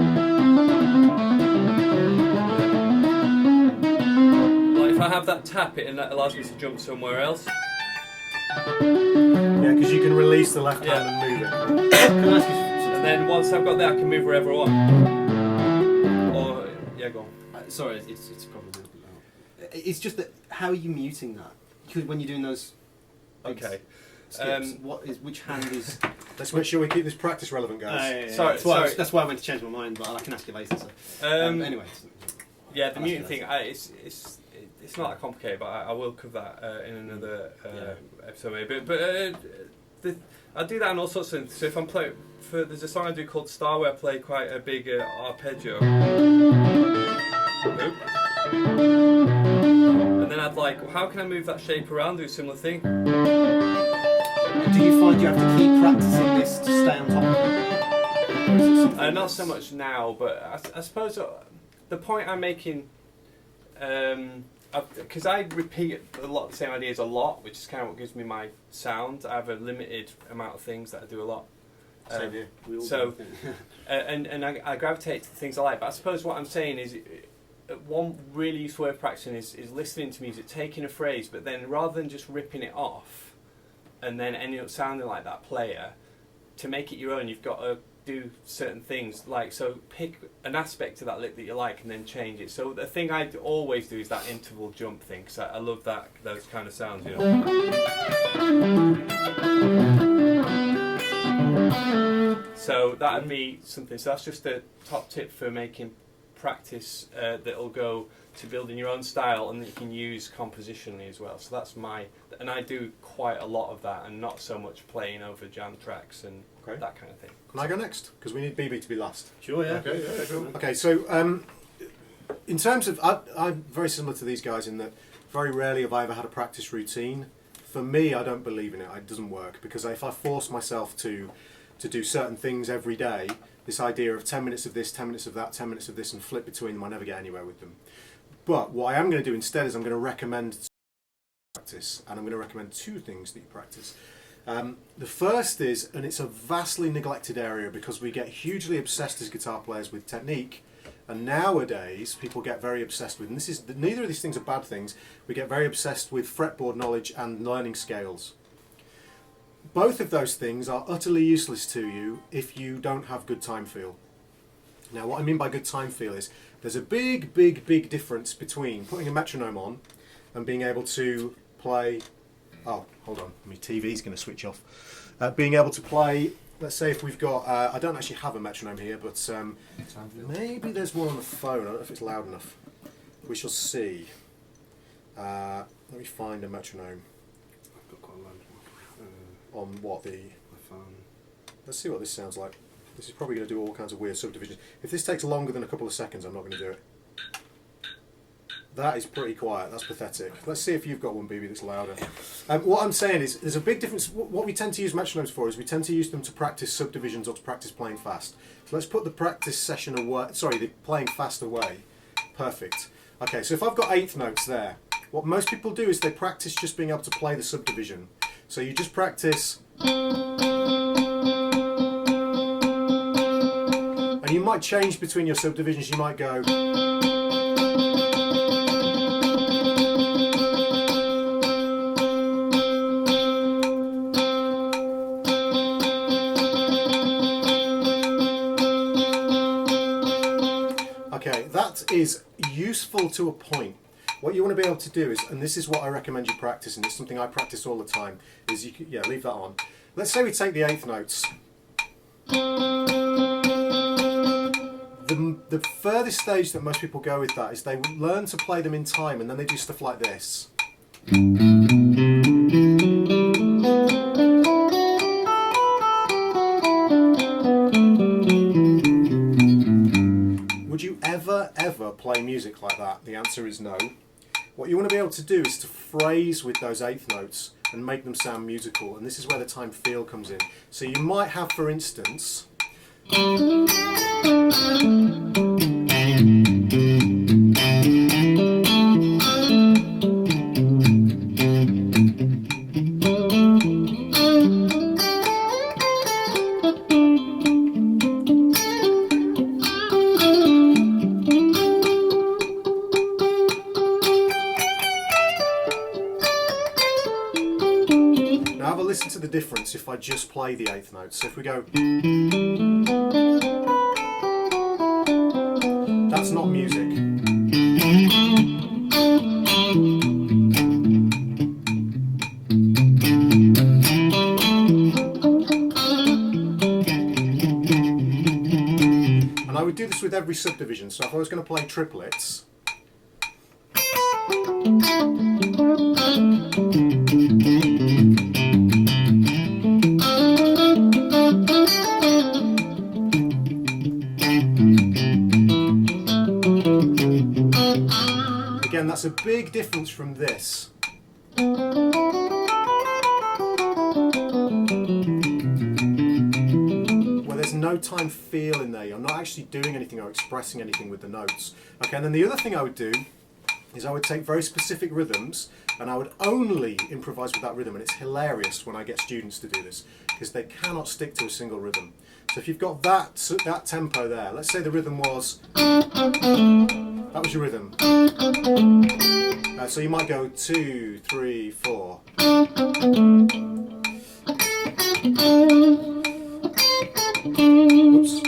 like if I have that tap, it and that allows me to jump somewhere else. Yeah, because you can release the left hand and move it. Can I ask you And then once I've got that, I can move wherever I want. Or, yeah, go on. sorry, it's probably it's just that how are you muting that? Because when you're doing those Okay. skips, which hand is? Let's make sure we keep this practice relevant, guys. Sorry, That's why I went to change my mind, but I can ask you later. So. Anyway. Yeah, the muting thing, it's not that complicated, but I will cover that in another episode maybe. But I do that in all sorts of things. So if I'm playing, there's a song I do called Star where I play quite a big arpeggio. Oop. And then I'd like, how can I move that shape around, do a similar thing? Do you find you have to keep practicing this to stay on top of it? Not so much now, but I suppose the point I'm making, because I repeat a lot of the same ideas a lot, which is kind of what gives me my sound. I have a limited amount of things that I do a lot. Same here. So, and I gravitate to the things I like. But I suppose what I'm saying is, one really useful way of practicing is listening to music, taking a phrase, but then rather than just ripping it off, and then ending up sounding like that player, to make it your own, you've got to do certain things. Like, so pick an aspect of that lick that you like, and then change it. So the thing I always do is that interval jump thing, because I love those kind of sounds, you know. So that'd be something. So that's just a top tip for making practice that'll go to building your own style and that you can use compositionally as well. So that's and I do quite a lot of that, and not so much playing over jam tracks and that kind of thing. Can I go next? Because we need BB to be last. Sure, yeah. Okay, yeah, cool. Okay, so in terms of, I'm very similar to these guys in that very rarely have I ever had a practice routine. For me, I don't believe in it. It doesn't work, because if I force myself to do certain things every day, this idea of 10 minutes of this, 10 minutes of that, 10 minutes of this, and flip between them, I never get anywhere with them. But what I am going to do instead is I'm going to recommend practice, and I'm going to recommend two things that you practice. The first is, and it's a vastly neglected area because we get hugely obsessed as guitar players with technique, and nowadays people get very obsessed with, and neither of these things are bad things, we get very obsessed with fretboard knowledge and learning scales. Both of those things are utterly useless to you if you don't have good time feel. Now, what I mean by good time feel is there's a big, big, big difference between putting a metronome on and being able to play. Oh, hold on, my TV's going to switch off. Being able to play, let's say if we've got, I don't actually have a metronome here, but maybe there's one on the phone. I don't know if it's loud enough. We shall see. Let me find a metronome. I've got quite a loud one. On what, the my phone. Let's see what this sounds like. This is probably going to do all kinds of weird subdivisions. If this takes longer than a couple of seconds, I'm not going to do it. That is pretty quiet. That's pathetic. Let's see if you've got one, BB, that's louder. What I'm saying is, there's a big difference. What we tend to use metronomes for is we tend to use them to practice subdivisions or to practice playing fast. So let's put the practice session away. Sorry, the playing fast away. Perfect. Okay, so if I've got eighth notes there, what most people do is they practice just being able to play the subdivision. So you just practice. And you might change between your subdivisions. You might go. Okay, that is useful to a point. What you want to be able to do is, and this is what I recommend you practice, and it's something I practice all the time, is you can, yeah, leave that on. Let's say we take the eighth notes. The furthest stage that most people go with that is they learn to play them in time, and then they do stuff like this. Would you ever play music like that? The answer is no. What you want to be able to do is to phrase with those eighth notes and make them sound musical, and this is where the time feel comes in. So you might have, for instance, listen to the difference if I just play the eighth note. So if we go, that's not music. And I would do this with every subdivision. So if I was going to play triplets, again, that's a big difference from this. Where there's no time feel in there. You're not actually doing anything or expressing anything with the notes. Okay, and then the other thing I would do is I would take very specific rhythms and I would only improvise with that rhythm, and it's hilarious when I get students to do this because they cannot stick to a single rhythm. So if you've got that tempo there, let's say the rhythm was, that was your rhythm. So you might go 2, 3, 4. Whoops.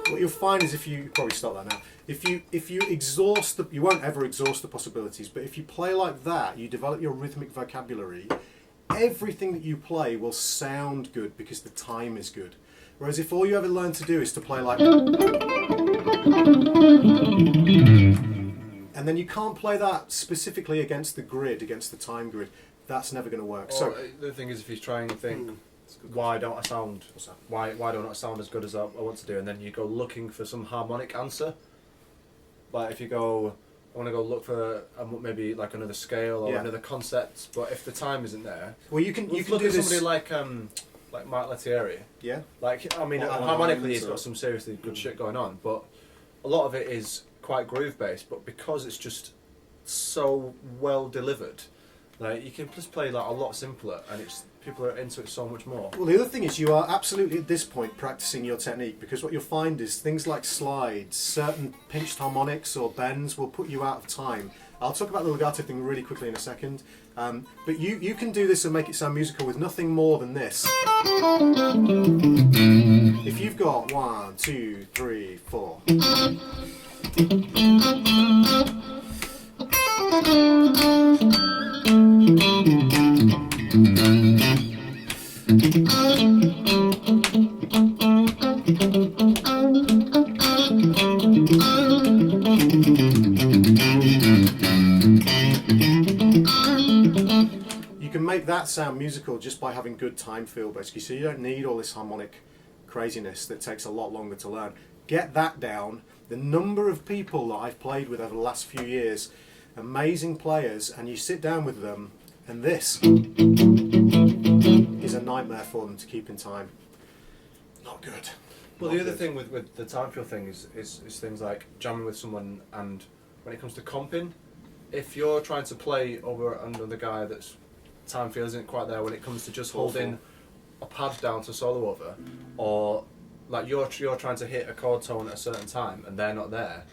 What you'll find is if you probably stop that now. If you exhaust the, you won't ever exhaust the possibilities, but if you play like that, you develop your rhythmic vocabulary. Everything that you play will sound good because the time is good. Whereas if all you ever learn to do is to play like, and then you can't play that specifically against the grid, against the time grid, that's never going to work. Or so the thing is, if he's trying to think, why don't I sound as good as I want to do, and then you go looking for some harmonic answer. Like if you go, I want to go look for maybe like another scale or another concept, but if the time isn't there, well, you can look do at this. somebody like Mark Lettieri. Yeah. Like I mean, harmonically he's got some seriously good shit going on, but a lot of it is quite groove based. But because it's just so well delivered, like you can just play like a lot simpler, and it's people are into it so much more. Well, the other thing is you are absolutely at this point practicing your technique, because what you'll find is things like slides, certain pinched harmonics or bends will put you out of time. I'll talk about the legato thing really quickly in a second, but you can do this and make it sound musical with nothing more than this. If you've got 1, 2, 3, 4. sound musical just by having good time feel, basically. So you don't need all this harmonic craziness that takes a lot longer to learn. Get that down. The number of people that I've played with over the last few years, amazing players, and you sit down with them, and this is a nightmare for them to keep in time. Not good. Well, the other thing with the time feel thing is things like jamming with someone, and when it comes to comping, if you're trying to play over another guy that's time feel isn't quite there when it comes to just holding a pad down to solo over, or like you're trying to hit a chord tone at a certain time and they're not there,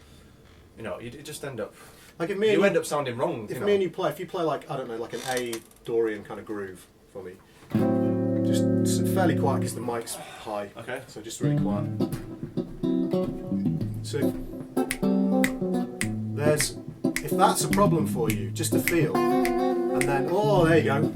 you know, you just end up like if me you end up sounding wrong. If me and you play, if you play like, I don't know, like an A Dorian kind of groove for me, just fairly quiet because the mic's high. Okay. So just really quiet. So if that's a problem for you, just a feel, and then there you go.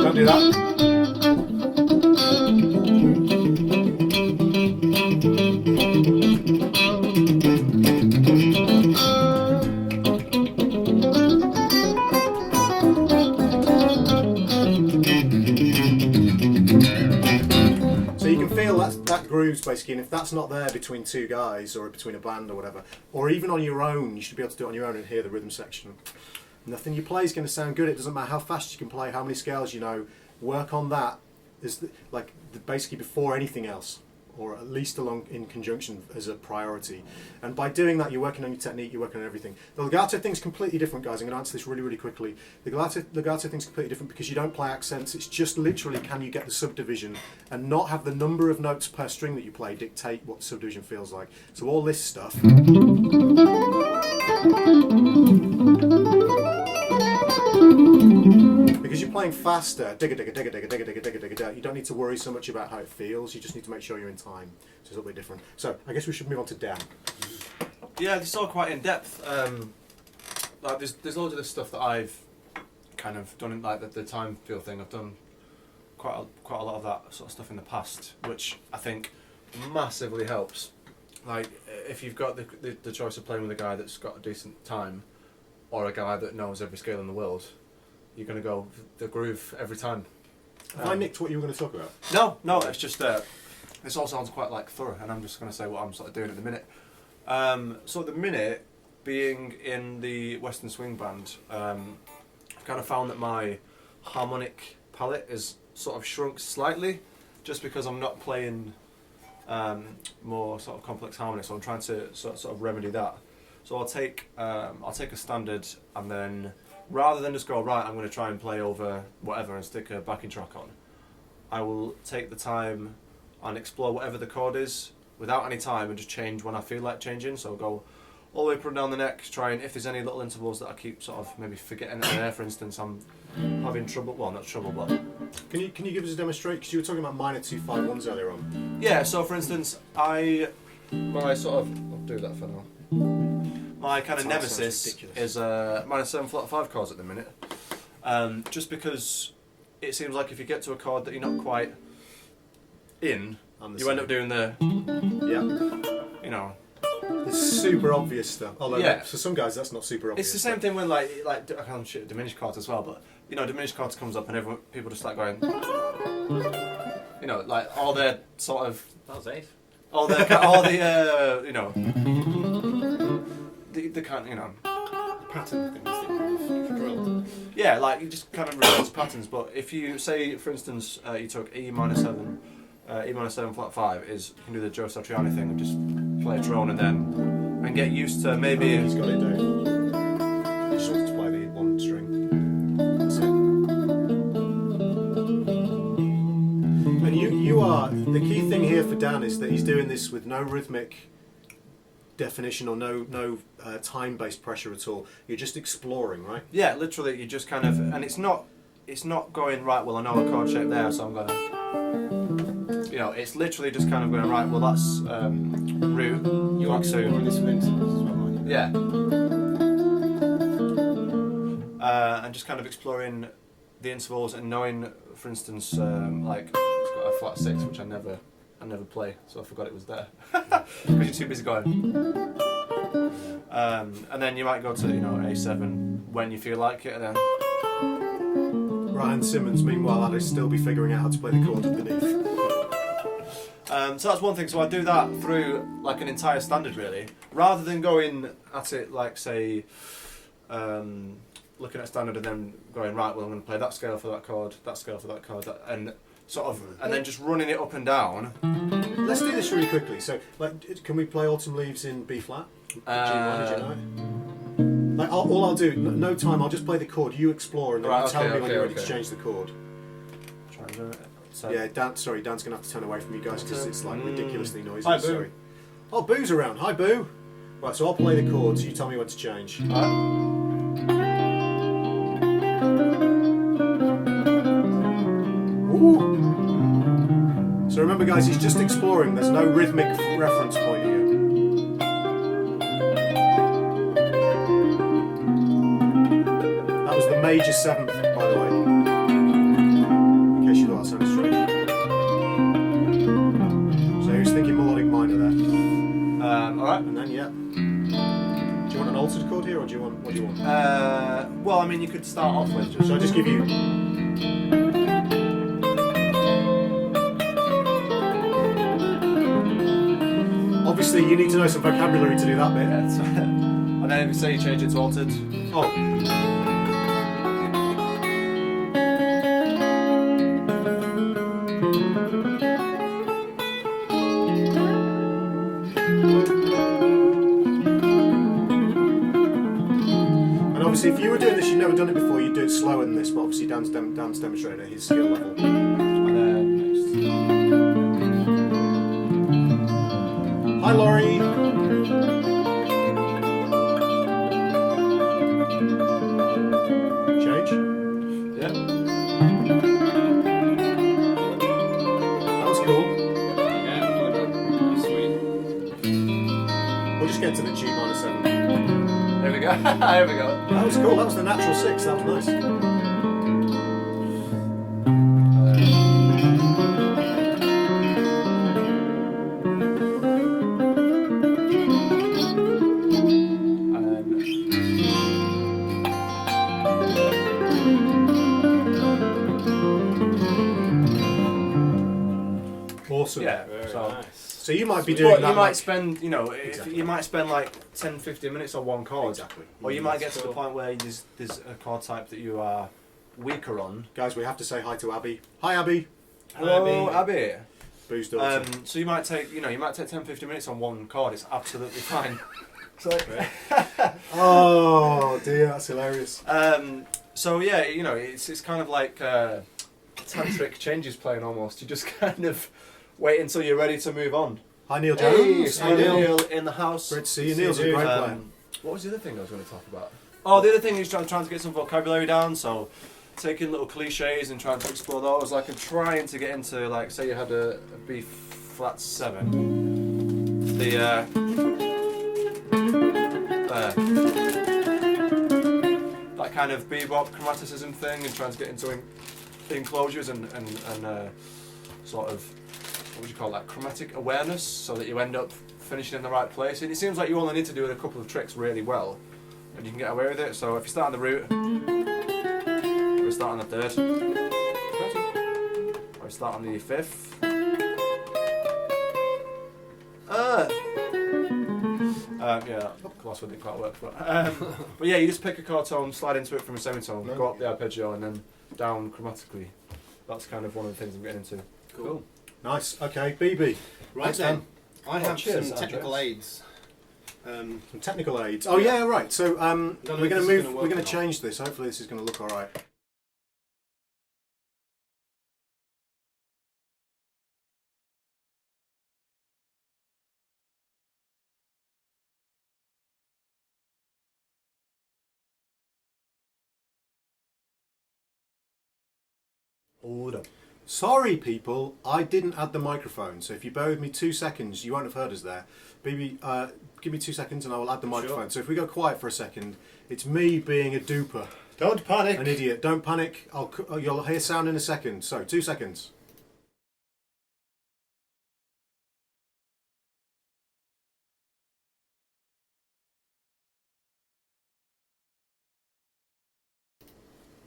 Don't do that. So you can feel that grooves basically, and if that's not there between two guys or between a band or whatever, or even on your own, you should be able to do it on your own and hear the rhythm section. Nothing you play is going to sound good. It doesn't matter how fast you can play, how many scales you know. Work on that basically before anything else, or at least along in conjunction as a priority. And by doing that, you're working on your technique, you're working on everything. The legato thing's completely different, guys. I'm going to answer this really, really quickly. The legato thing's completely different because you don't play accents. It's just literally, can you get the subdivision and not have the number of notes per string that you play dictate what the subdivision feels like. So all this stuff. Because you're playing faster, digga digga digga digga digga digga digga digga digga, you don't need to worry so much about how it feels. You just need to make sure you're in time. So it's a little bit different. So I guess we should move on to Dan. Yeah, this is all quite in depth. Like there's loads of this stuff that I've kind of done in like the time feel thing. I've done quite a lot of that sort of stuff in the past, which I think massively helps. Like if you've got the choice of playing with a guy that's got a decent time, or a guy that knows every scale in the world, you're going to go the groove every time. Have I nicked what you were going to talk about? No, it's just this all sounds quite like thorough, and I'm just going to say what I'm sort of doing at the minute. So at the minute, being in the Western Swing band, I've kind of found that my harmonic palette is sort of shrunk slightly, just because I'm not playing more sort of complex harmony, so I'm trying to sort of remedy that. So I'll take a standard, and then rather than just go, right, I'm going to try and play over whatever and stick a backing track on, I will take the time and explore whatever the chord is without any time and just change when I feel like changing. So I'll go all the way up and down the neck, try and if there's any little intervals that I keep sort of maybe forgetting there, for instance, I'm having trouble, well not trouble, but... Can you give us a demonstration, because you were talking about minor 2-5-1s earlier on. Yeah, so for instance, my sort of, I'll do that for now. My kind of nemesis is minor 7 flat 5 chords at the minute. Just because it seems like if you get to a chord that you're not quite in, you end up doing the... Yeah. You know... It's super obvious stuff. Although yeah. For some guys that's not super obvious. It's the same thing when like I can't shit diminished chords as well, but you know, diminished chords comes up and people just start going... You know, like all their sort of... That was ace. All the you know... The kind, you know... Pattern things that you've drilled. Yeah, like you just kind of reverse patterns, but if you say, for instance, you took E minor 7 flat 5, is you can do the Joe Satriani thing and just play a drone and get used to maybe... He's got it, Dave. He just wants to play the one string. That's it. And you are... The key thing here for Dan is that he's doing this with no rhythmic definition or no time-based pressure at all. You're just exploring, right? Yeah, literally, you just kind of... And it's not going, right, well, I know a chord shape there, so I'm going to... You know, it's literally just kind of going, right, well, that's root, You're exploring this with intervals as well, aren't you? yeah. And just kind of exploring the intervals and knowing, for instance, like it's got a flat 6, which I never play, so I forgot it was there because you're too busy going. And then you might go to A7 when you feel like it, and then. Ryan Simmons, meanwhile, I'd still be figuring out how to play the chord underneath. So that's one thing. So I do that through like an entire standard, really, rather than going at it like say. Looking at standard and then going right. Well, I'm going to play that scale for that chord, that scale for that chord, and sort of, and then just running it up and down. Let's do this really quickly. So, like, can we play Autumn Leaves in B flat? G minor, G nine. Like, all I'll do, no time. I'll just play the chord. You explore, and then you tell me when you're ready to change the chord. Try and do it. So Yeah, Dan's going to have to turn away from you guys because it's like ridiculously noisy. Hi, Boo. Sorry. Oh, Boo's around. Hi, Boo. Right, so I'll play the chords. You tell me when to change. Ooh. So remember, guys, he's just exploring. There's no rhythmic reference point here. That was the major 7th, by the way. In case you thought that sounded strange. So he was thinking melodic minor there. Alright. And then, yeah. Do you want an altered chord here, or do you want? What do you want? Well, I mean, you could start off with just. Shall I just give you? Obviously, you need to know some vocabulary to do that bit. Yeah, and then if you say you change it to altered. Oh. And obviously, if you were doing this, you've never done it before, you'd do it slower than this, but obviously Dan's demonstrated at his skill level. And then Hi, Laurie. Change. yeah. That was cool. Yeah, sweet. We'll just get to the G minor 7. There we go. There we go. That was cool. That was the natural 6. That was nice. Awesome. Yeah. Very So. nice. So you might be doing But that. you might like- spend, Exactly. you might spend like 10, 15 minutes on one chord. Exactly. Or you might get to the Cool. point where there's a chord type that you are weaker on. Guys, we have to say hi to Abby. Hi, Abby. Hello, Abby. Boo's daughter. So you might take 10, 15 minutes on one chord. It's absolutely fine. So, Oh dear, that's hilarious. so yeah, it's kind of like tantric changes playing almost. You just kind of wait until you're ready to move on. Hi, Neil Hey, Jones. hi Neil in the house. Great to see you. Neil's a great player. What was the other thing I was going to talk about? Oh, the other thing is trying to get some vocabulary down. So taking little cliches and trying to explore those. Like, and trying to get into, like, say you had a B flat 7. That kind of bebop chromaticism thing, and trying to get into enclosures and sort of, what would you call that, chromatic awareness, so that you end up finishing in the right place. And it seems like you only need to do a couple of tricks really well, and you can get away with it. So if you start on the root, or you start on the 3rd, or you start on the 5th. Yeah, that class didn't quite work, but yeah, you just pick a chord tone, slide into it from a semitone, go up the arpeggio, and then down chromatically. That's kind of one of the things I'm getting into. Cool. Nice. Okay, BB. Right Thanks, then, Dan. I have cheers, some technical Andres. aids. Some technical aids. Oh yeah, right. So know we're if going to this is move. gonna We're work going or to not. change this. Hopefully, this is going to look all right. Hold up. Sorry, people, I didn't add the microphone. So if you bear with me 2 seconds, you won't have heard us there. BB, give me 2 seconds and I will add the microphone. So if we go quiet for a second, it's me being a duper. Don't panic. An idiot. Don't panic. You'll hear sound in a second. So 2 seconds.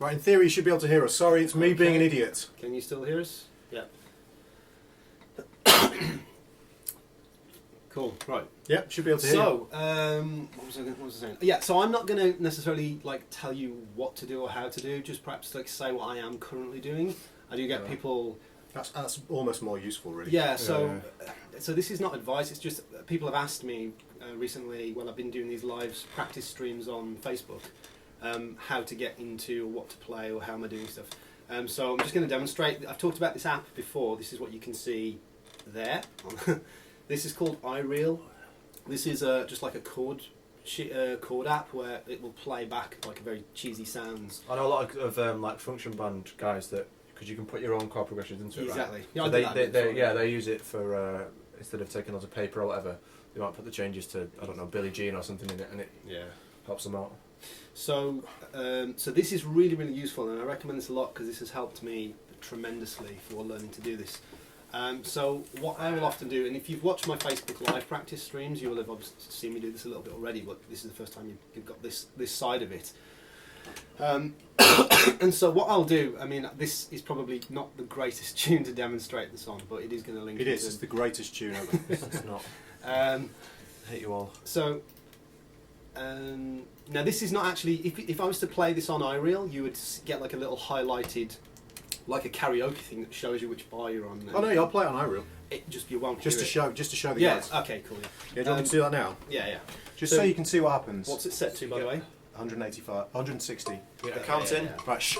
Right, in theory you should be able to hear us. Sorry, it's me being an idiot. Can you still hear us? Yeah. Cool. Right. Yep, should be able to hear. So, what was I saying? Yeah. So I'm not going to necessarily like tell you what to do or how to do. Just perhaps like say what I am currently doing. I do get people. That's almost more useful, really. Yeah. So, so this is not advice. It's just people have asked me recently when I've been doing these live practice streams on Facebook. How to get into or what to play or how am I doing stuff. So I'm just going to demonstrate. I've talked about this app before. This is what you can see there. This is called iReal. This is just like a chord app where it will play back like very cheesy sounds. I know a lot of like function band guys that because you can put your own chord progressions into it. Exactly. Right? Yeah, So they use it for instead of taking lots of paper or whatever, they might put the changes to I don't know Billie Jean or something in it, and it helps them out. So, so this is really, really useful, and I recommend this a lot because this has helped me tremendously for learning to do this. So what I will often do, and if you've watched my Facebook live practice streams, you will have obviously seen me do this a little bit already, but this is the first time you've got this side of it. And so what I'll do, I mean, this is probably not the greatest tune to demonstrate this on, but it is going to link. It is. It's the greatest tune ever. It's not. I hate you all. So. Now this is not actually, if I was to play this on iReal, you would get like a little highlighted, like a karaoke thing that shows you which bar you're on. Oh no, I'll play it on iReal. You won't just hear to show the yeah, guys. okay, cool. Yeah, do you want me to do that now? Yeah. Just so you can see what happens. What's it set to, by the way? 185, 160. Yeah, counting. Yeah. Right, shh.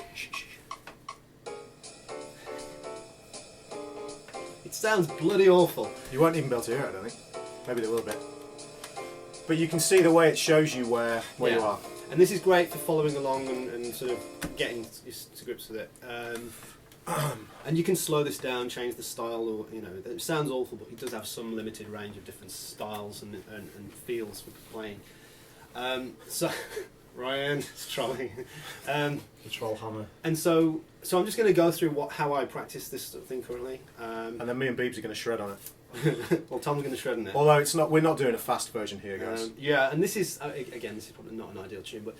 It sounds bloody awful. You won't even be able to hear it, I don't think. Maybe they will a bit. But you can see the way it shows you where you are. And this is great for following along and sort of getting to grips with it. And you can slow this down, change the style, or it sounds awful, but it does have some limited range of different styles and feels for playing. So Ryan is trolling. The troll hammer. And so I'm just going to go through how I practice this sort of thing currently. And then me and Beebs are going to shred on it. Well, Tom's going to shred on it. Although we're not doing a fast version here, guys. Yeah, and this is again, this is probably not an ideal tune, but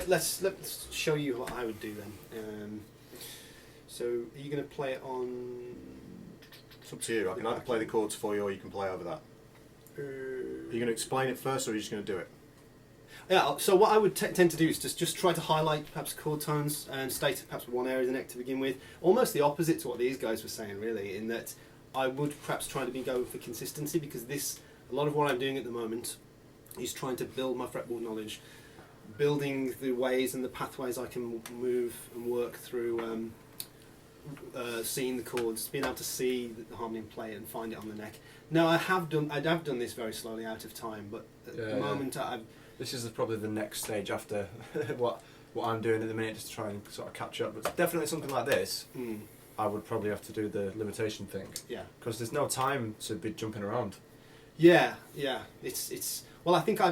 let's show you what I would do then. So, are you going to play it on? It's up to you. I can either play the chords for you, or you can play over that. Are you going to explain it first, or are you just going to do it? Yeah. So what I would tend to do is just try to highlight perhaps chord tones and state perhaps one area of the neck to begin with. Almost the opposite to what these guys were saying, really, in that I would perhaps try to go for consistency, because a lot of what I'm doing at the moment is trying to build my fretboard knowledge, building the ways and the pathways I can move and work through, seeing the chords, being able to see the harmony and play it and find it on the neck. Now I have done this very slowly out of time, but at the moment this is probably the next stage after what I'm doing at the minute, just to try and sort of catch up. But definitely something like this. I would probably have to do the limitation thing. Yeah. Because there's no time to be jumping around. Yeah. It's well, I think I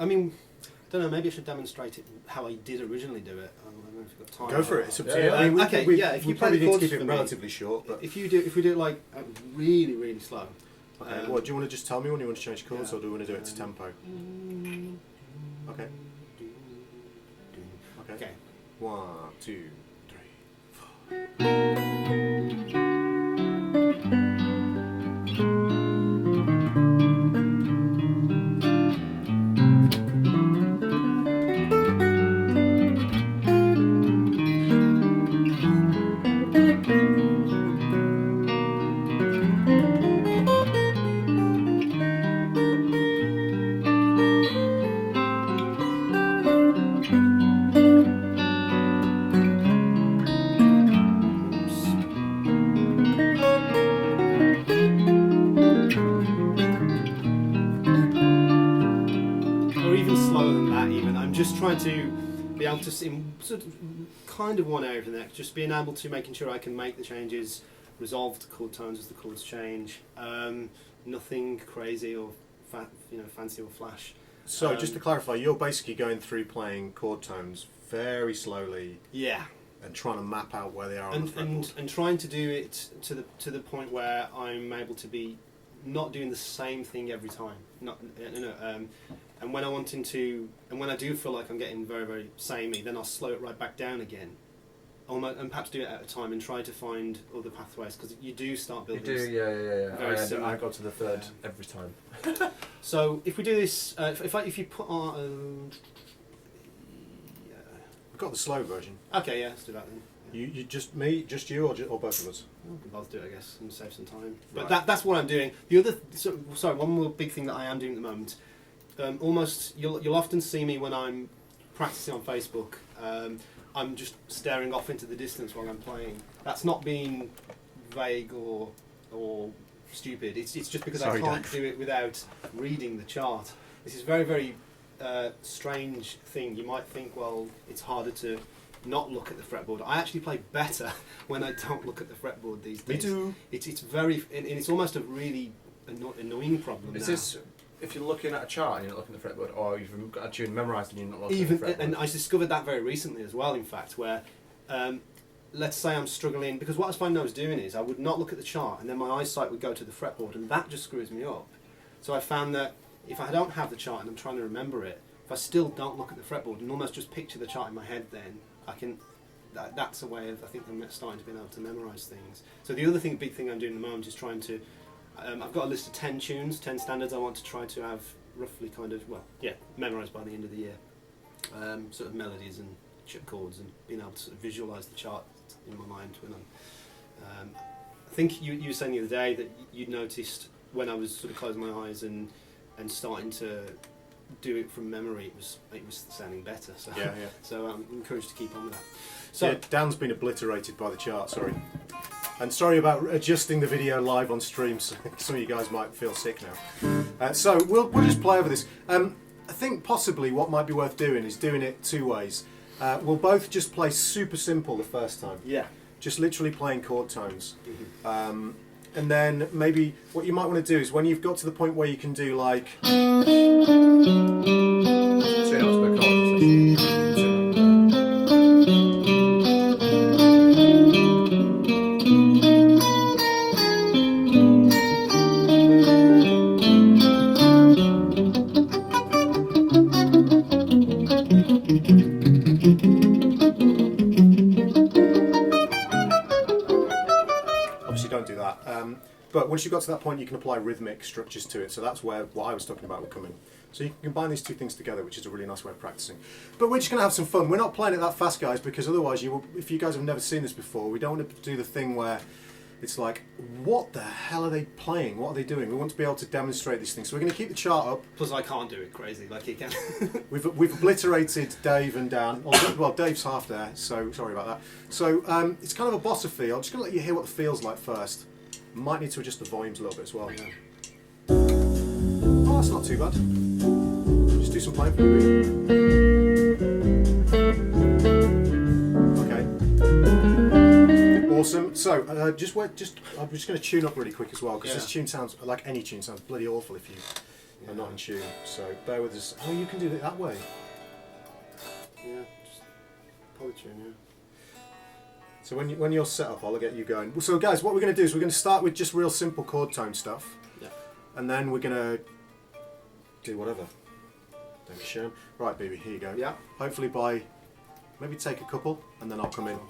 mean, I don't know. Maybe I should demonstrate it how I did originally do it. I don't know if you've got time. Go for it. It's up to you. I mean, if you play probably the need to chords keep for it me, relatively short. But if we do it like really, really slow. okay. What do you want to just tell me when you want to change chords, or do you want to do it to tempo? Okay. Okay. 1, 2, 3, 4. Trying to be able to see sort of kind of one area of the neck, just being able to making sure I can make the changes, resolve the chord tones as the chords change. Nothing crazy or fancy or flash. So just to clarify, you're basically going through playing chord tones very slowly. Yeah. And trying to map out where they are on the fretboard. And trying to do it to the point where I'm able to be not doing the same thing every time. And when when I do feel like I'm getting very, very samey, then I'll slow it right back down again. And perhaps do it at a time and try to find other pathways, because you do start building. You do, yeah. Very similar. I go to the third every time. So if we do this, if you put on. We've got the slow version. Okay, yeah, let's do that then. You just you, or both of us? We can both do it, I guess, and save some time. Right. But that's what I'm doing. The other, sorry, one more big thing that I am doing at the moment. Almost, you'll often see me when I'm practicing on Facebook. I'm just staring off into the distance while I'm playing. That's not being vague or stupid. It's just because I can't do it without reading the chart. This is very, very strange thing. You might think, well, it's harder to not look at the fretboard. I actually play better when I don't look at the fretboard these days. Me too. It's very, and it's almost a really annoying problem. Is now. this if you're looking at a chart and you're not looking at the fretboard, or you've got a tune memorised and you're not looking at the fretboard? And I discovered that very recently as well, in fact, where let's say I'm struggling, because what I was finding I was doing is I would not look at the chart and then my eyesight would go to the fretboard, and that just screws me up. So I found that if I don't have the chart and I'm trying to remember it, if I still don't look at the fretboard and almost just picture the chart in my head, then I can. That's a way of, I think, I'm starting to be able to memorise things. So the other big thing I'm doing at the moment is trying to. I've got a list of 10 tunes, 10 standards I want to try to have roughly memorised by the end of the year. Sort of melodies and chords, and being able to sort of visualise the chart in my mind when I'm. I think you were saying the other day that you'd noticed when I was sort of closing my eyes and starting to do it from memory, it was sounding better. So yeah. So I'm encouraged to keep on with that. So yeah, Dan's been obliterated by the chart. Sorry, and sorry about adjusting the video live on stream. So some of you guys might feel sick now. So we'll just play over this. I think possibly what might be worth doing is doing it two ways. We'll both just play super simple the first time. Yeah. Just literally playing chord tones. And then maybe what you might want to do is when you've got to the point where you can do like. But once you've got to that point, you can apply rhythmic structures to it. So that's where what I was talking about would come in. So you can combine these two things together, which is a really nice way of practicing. But we're just going to have some fun. We're not playing it that fast, guys, because otherwise, if you guys have never seen this before, we don't want to do the thing where it's like, what the hell are they playing? What are they doing? We want to be able to demonstrate these things. So we're going to keep the chart up. Plus, I can't do it crazy like you can. We've obliterated Dave and Dan. Well, Dave's half there, so sorry about that. So it's kind of a bossa feel. I'm just going to let you hear what the feel's like first. Might need to adjust the volumes a little bit as well. Yeah. Oh, that's not too bad. Just do some playing for you. Okay. Awesome. So I'm just going to tune up really quick as well, because this tune sounds like any tune sounds bloody awful if you are not in tune. So bear with us. Oh, you can do it that way. Yeah. Just polytune. Yeah. So when you're set up, I'll get you going. So guys, what we're going to do is we're going to start with just real simple chord tone stuff. Yeah. And then we're going to do whatever. Thank you, Sharon. Right, baby, here you go. Yeah. Hopefully maybe take a couple, and then I'll come in.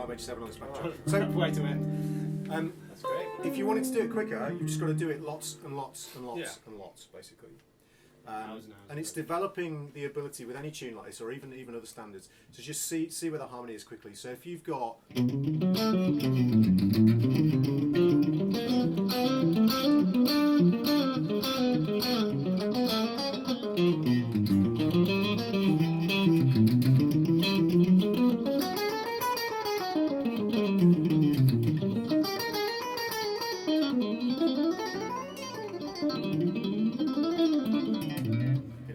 major 7 on the spectrum. So, So, way to end. That's great. if you wanted to do it quicker, you've just got to do it lots and lots and lots Yeah. and lots, basically. Hours and hours And it's of it. developing the ability with any tune like this, or even other standards, to just see where the harmony is quickly. So if you've got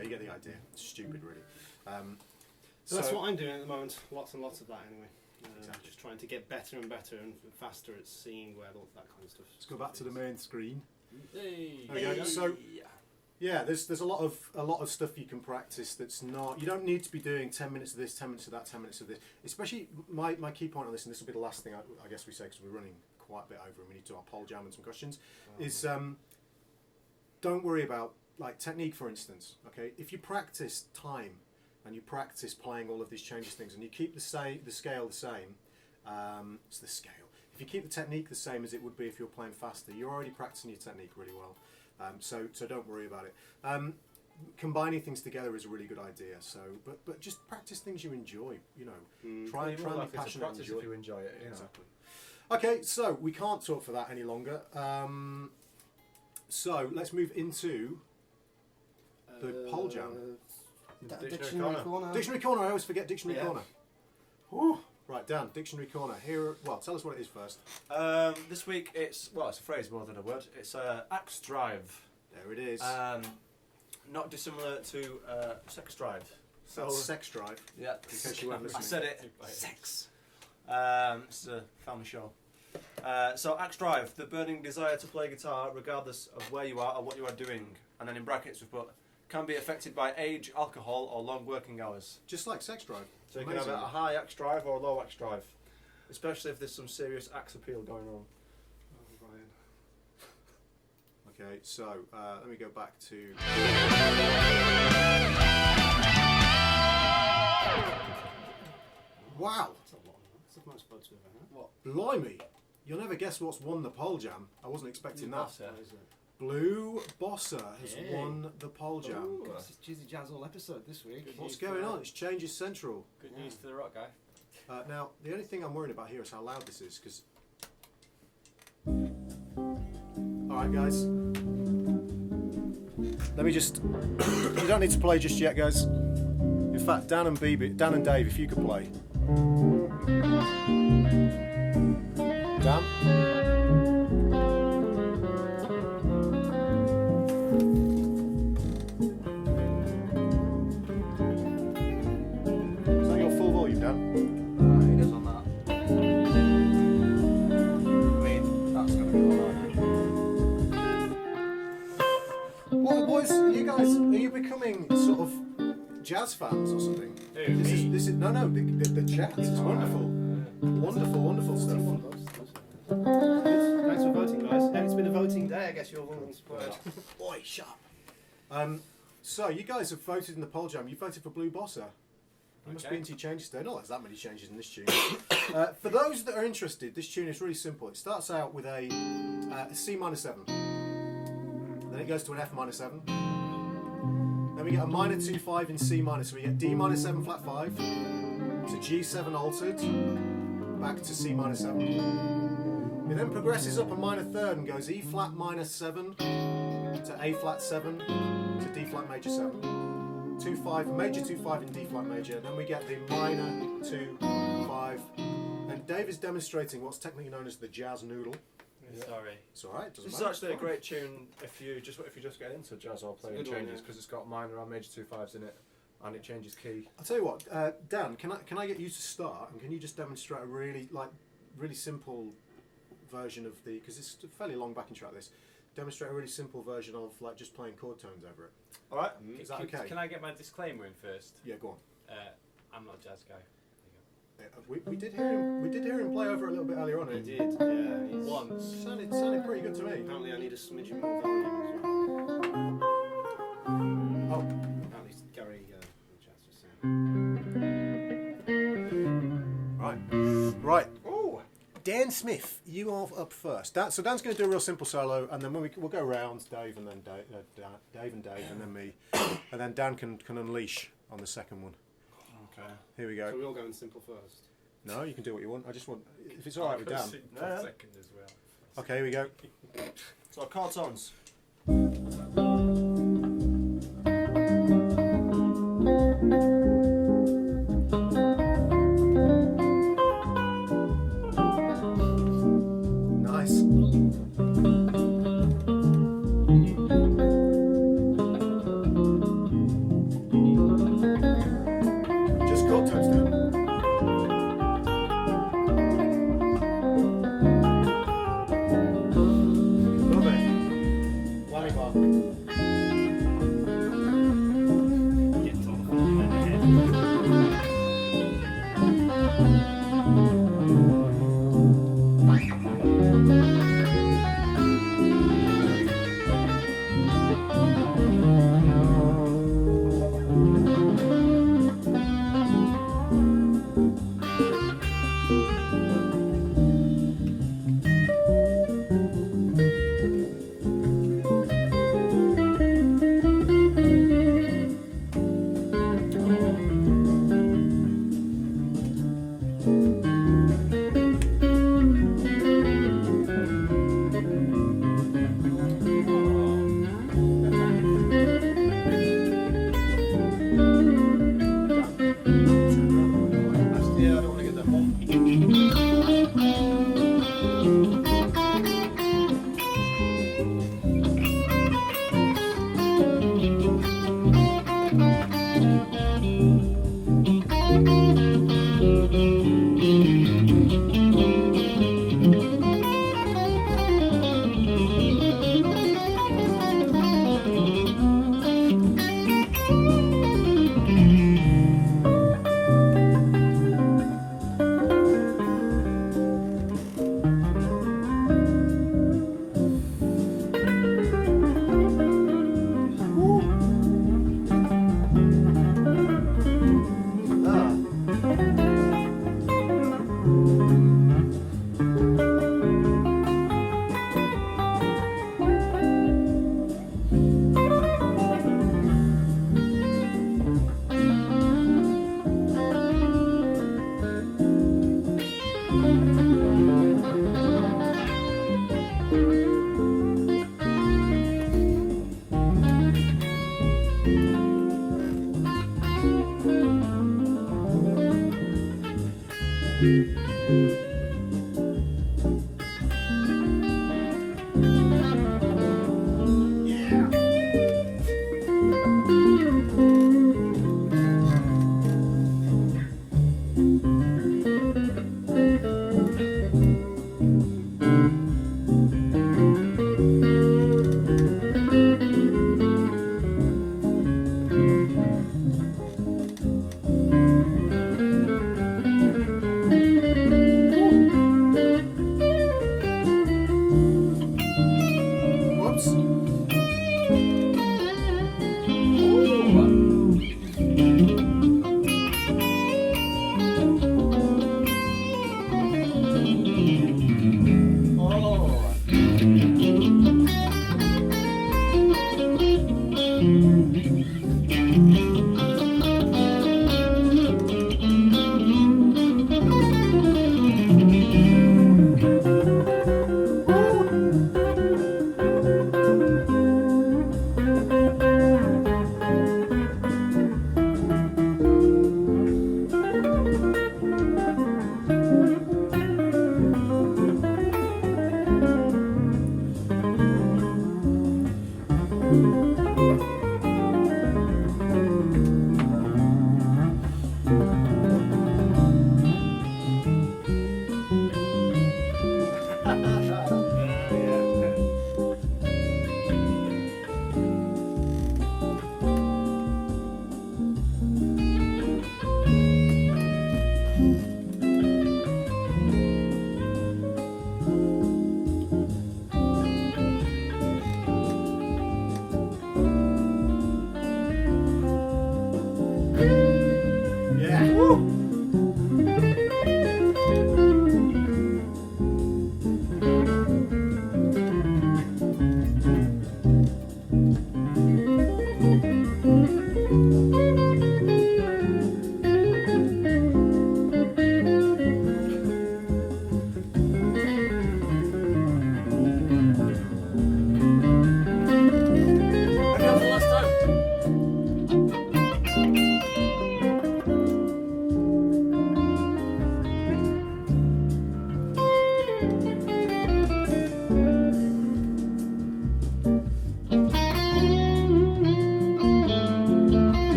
you get the idea. It's stupid, really. So that's what I'm doing at the moment. Lots and lots of that, anyway. Exactly. Just trying to get better and better and faster at seeing where all that kind of stuff. Let's go back to the main screen. Hey. There we go. So yeah, there's a lot of stuff you can practice that's not. You don't need to be doing 10 minutes of this, 10 minutes of that, 10 minutes of this. Especially my key point on this, and this will be the last thing I guess we say because we're running quite a bit over and we need to do our poll jam and some questions. Is don't worry about like technique, for instance. Okay, if you practice time and you practice playing all of these changes things, and you keep the scale the same, it's the scale. If you keep the technique the same as it would be if you're playing faster, you're already practicing your technique really well. So don't worry about it. Combining things together is a really good idea. So, but just practice things you enjoy. You know, try and be passionate and enjoy. If you enjoy it, you know. Exactly. Okay, so we can't talk for that any longer. So let's move into the poll jam. Dictionary corner. Dictionary corner. I always forget dictionary Yeah. corner. Whew. Right, Dan. Dictionary corner. Here. Well, tell us what it is first. This week it's a phrase more than a word. It's axe drive. There it is. Not dissimilar to sex drive. So That's sex drive. yeah, In case you weren't I listening. said it. Sex. It's a family show. So axe drive, the burning desire to play guitar regardless of where you are or what you are doing. And then in brackets we've put can be affected by age, alcohol, or long working hours. Just like sex drive. So you can have a high axe drive or a low axe drive, especially if there's some serious axe appeal going on. Oh, Brian. Okay, so let me go back to. Wow, That's a lot. That's the most votes we've ever had. What? blimey! You'll never guess what's won the poll jam. I wasn't expecting that. Bossa. What is it? Blue Bossa has Hey. won the poll jam. Ooh, it's a Cheesy Jazz all episode this week. Good. What's news going for on? that. It's Changes Central. Good news for the rock guy. Now, the only thing I'm worried about here is how loud this is, because. Alright, guys. Let me just. You don't need to play just yet, guys. In fact, Dan and Dave, if you could play. Dan? Is that your full volume, Dan? It is on that. I mean, that's going to be alright. What, boys? You guys, are you becoming sort of jazz fans or something? Who, This me? is no, the chat. It's wonderful, wonderful stuff. Thanks for voting, guys. And it's been a voting day. I guess you're one word. Boy, sharp. So you guys have voted in the poll jam. You voted for Blue Bossa. You must Okay. be into your changes today. Not there's that many changes in this tune. For those that are interested, this tune is really simple. It starts out with a C minor 7. Then it goes to an F minor 7. Then we get a minor 2-5 in C minor. So we get D minor 7 flat 5 to G7 altered, back to C minor 7. It then progresses up a minor third and goes E flat minor 7 to A flat 7 to D flat major 7. 2-5, major 2-5 in D flat major. Then we get the minor 2-5. And Dave is demonstrating what's technically known as the jazz noodle. Yeah. Sorry. It's alright, doesn't This is matter. actually a it's fine. great tune if you just get into jazz or playing It's a good one, changes yeah. because it's got minor and major 2-5s in it, and it changes key. I'll tell you what, Dan, can I get you to start and can you just demonstrate a really simple version of the, because it's a fairly long backing track this, demonstrate a really simple version of like just playing chord tones over it. All right. Is that okay? Can I get my disclaimer in first? Yeah, go on. I'm not a jazz guy. We did hear him play over it a little bit earlier on. I And did, yeah. He's, Once. sounded pretty good to me. apparently, I need a smidgen more volume as well. Oh, At least Gary Jazz was saying. right. Ben Smith, you are up first. So Dan's going to do a real simple solo, and then we'll go round Dave and then Dave and Dave, and then me, and then Dan can unleash on the second one. Okay. Here we go. So we all go in simple first. No, you can do what you want. I just want, if it's all right with Dan. Second as well. Okay, here we go. So cartons. Nice. Just chord tones down. Love it. Laney bar. Get off. Yeah, I don't want to get that one.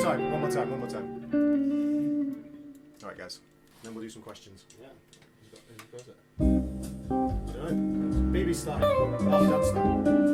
time. One more time. All right, guys. Then we'll do some questions. Yeah. Who does it? I don't know. BB style. Oh, dance style.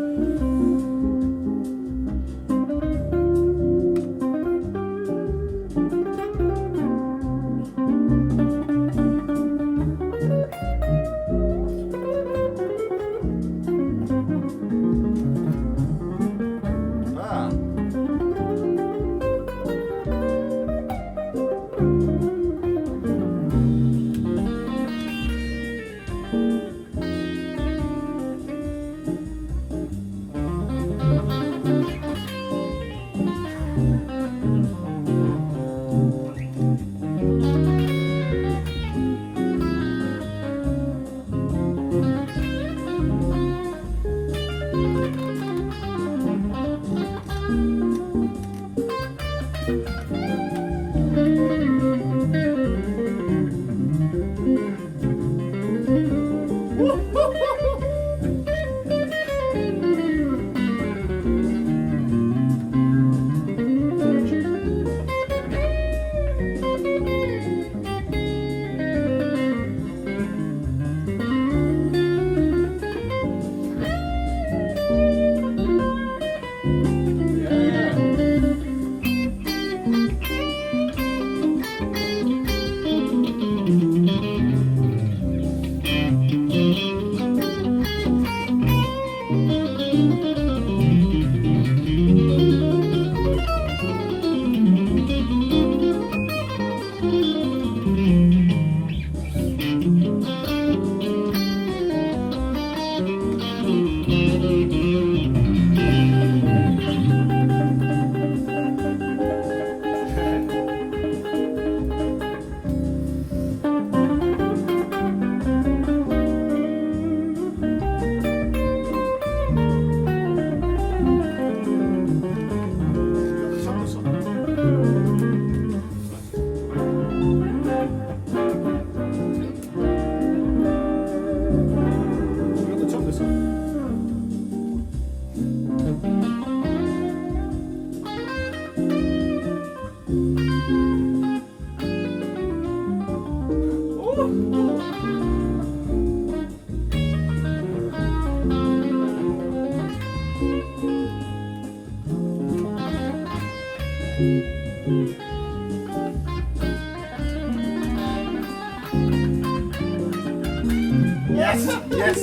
Yes! Yes!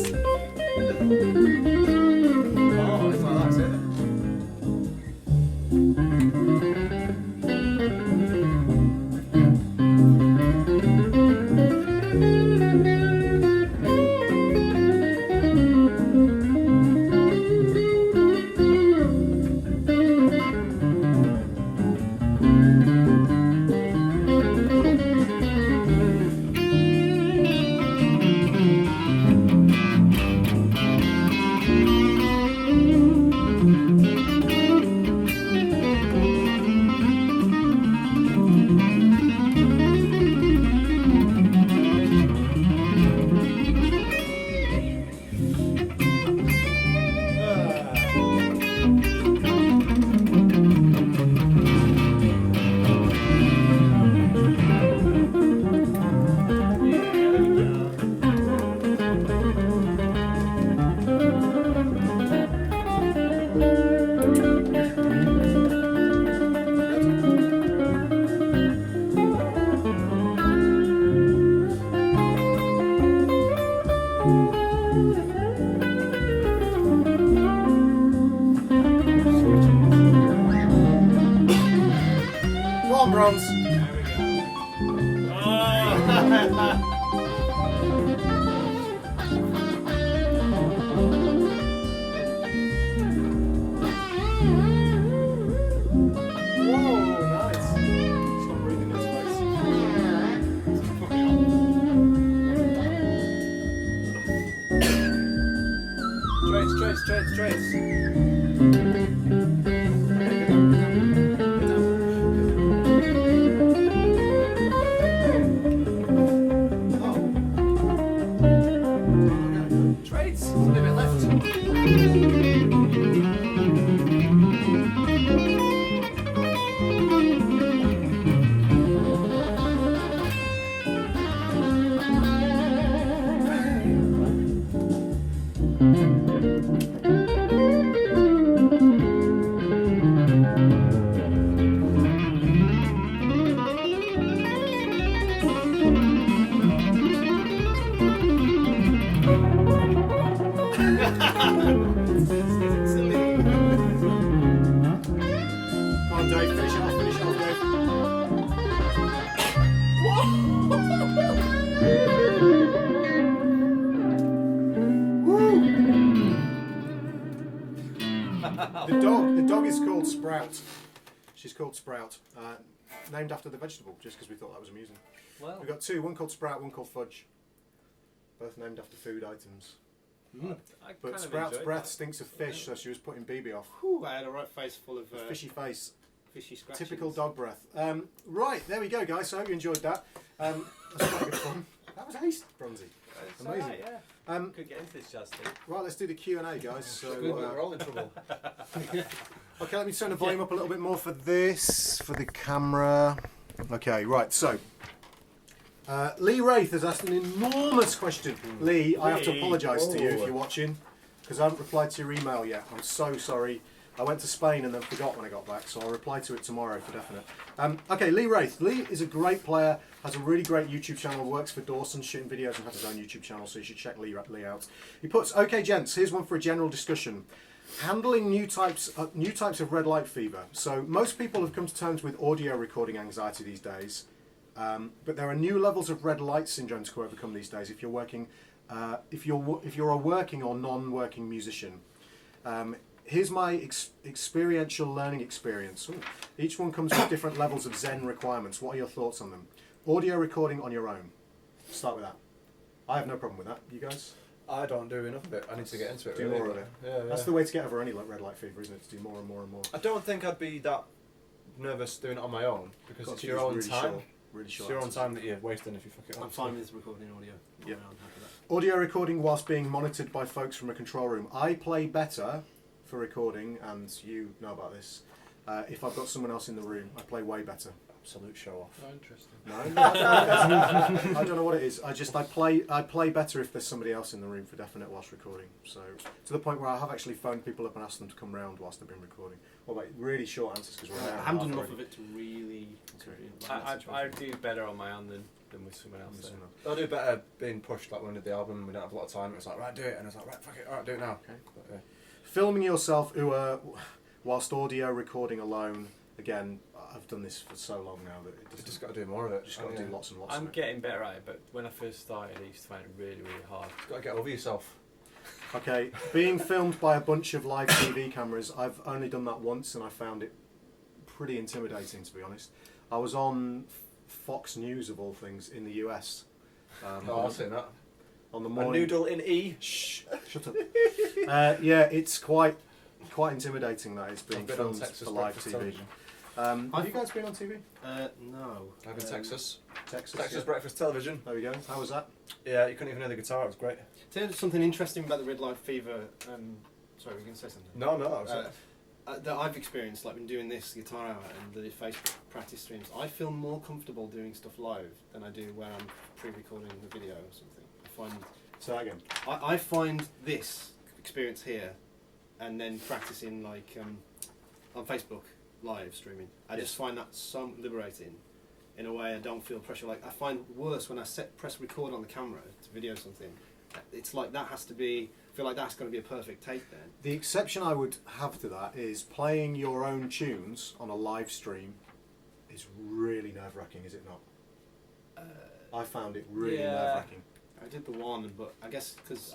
Oh, it's like that's it. Bronze. Trace. Trades. There's only a bit left. yourself, Dave. The dog is called Sprout. She's called Sprout, named after the vegetable, just because we thought that was amusing. Well, We've got two, one called Sprout, one called Fudge. Both named after food items. I But kind of Sprout's enjoyed breath that. stinks of fish, so she was putting BB off. Whew, I had a right face full of Fishy face. fishy scratches. Typical dog breath. Right, there we go, guys. So I hope you enjoyed that. That's quite good fun. That was ace, Bronzy. It's Amazing. alright, yeah. Could get into this jazz thing. Right, let's do the Q&A, guys. So, Good, we're all in trouble. okay, let me turn the volume up a little bit more for this, for the camera. Okay, right, so Lee Wraith has asked an enormous question. Lee, I have to apologise to you if you're watching, because I haven't replied to your email yet. I'm so sorry. I went to Spain and then forgot when I got back, so I'll reply to it tomorrow for definite. Okay, Lee Wraith. Lee is a great player, has a really great YouTube channel, works for Dawson, shooting videos and has his own YouTube channel, so you should check Lee out. He puts, okay gents, here's one for a general discussion. Handling new types of red light fever. So most people have come to terms with audio recording anxiety these days, but there are new levels of red light syndrome to overcome these days if you're working, if you're a working or non-working musician. Here's my experiential learning experience. Ooh. Each one comes with different levels of Zen requirements. What are your thoughts on them? Audio recording on your own. Start with that. I have no problem with that. You guys? I don't do enough of it. I need to get into it. Do really. more of it. Yeah, That's the way to get over any red light fever, isn't it? To do more and more and more. I don't think I'd be that nervous doing it on my own because Got it's to your use own really time. short, really It's short your own answers. time that you're wasting if you fuck it up. I'm fine with recording audio. Yeah. I'm happy with that. Audio recording whilst being monitored by folks from a control room. I play better for recording, and you know about this. If I've got someone else in the room, I play way better. Absolute show off. Oh, interesting. No, I don't know what it is. I play better if there's somebody else in the room for definite whilst recording. So to the point where I have actually phoned people up and asked them to come round whilst they've been recording. Well, like really short answers because we're an hour I haven't done and a enough half of it to really. I do better on my own than with someone else. I do better being pushed, like when we did the album, we don't have a lot of time, it was like, right, do it, and I was like, right, fuck it, alright, do it now. Okay. But, yeah. Filming yourself whilst audio recording alone. Again, I've done this for so long now that it You just just got to do more of it. just got to do lots and lots I'm of it. getting better at it, but when I first started, I used to find it really, really hard. You've got to get over yourself. Okay, being filmed by a bunch of live TV cameras, I've only done that once and I found it pretty intimidating, to be honest. I was on Fox News, of all things, in the US. Oh, I've seen that. On the A morning. noodle in E. Shh, shut up. Yeah, it's quite intimidating that it's being I've been on filmed Texas for live breakfast TV. television. Have you guys been on TV? No. I've been Texas. Texas. Texas Yeah. breakfast television. There we go. How was that? Yeah, you couldn't even hear the guitar, it was great. Tell you something interesting about the red light fever. Sorry, were you going to say something? No, I was That I've experienced, like when doing this guitar hour and the Facebook practice streams, I feel more comfortable doing stuff live than I do when I'm pre-recording the video or something. I find Say that again. I find this experience here, and then practicing like on Facebook live streaming. I just find that so liberating. In a way, I don't feel pressure. Like I find worse when I press record on the camera to video something. It's like that has to be. I feel like that's got to be a perfect take then. The exception I would have to that is playing your own tunes on a live stream is really nerve-wracking, is it not? I found it really Yeah. nerve-wracking. I did the one, but I guess because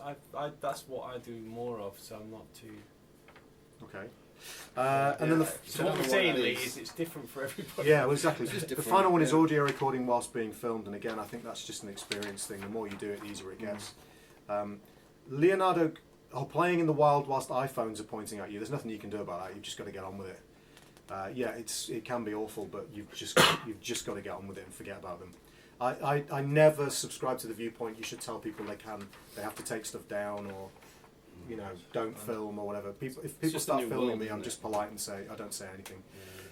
That's what I do more of, so I'm not too. Okay. And then the So what we're saying, Lee, is it's different for everybody. yeah, well, exactly. It's just The different, final one is yeah. audio recording whilst being filmed, and again, I think that's just an experience thing. The more you do it, the easier it gets. Leonardo, playing in the wild whilst iPhones are pointing at you. There's nothing you can do about that. You've just got to get on with it. Yeah, it can be awful, but you've just got to get on with it and forget about them. I never subscribe to the viewpoint you should tell people they have to take stuff down or don't film or whatever. If people just start a new filming world, me, isn't I'm it? just polite and I don't say anything.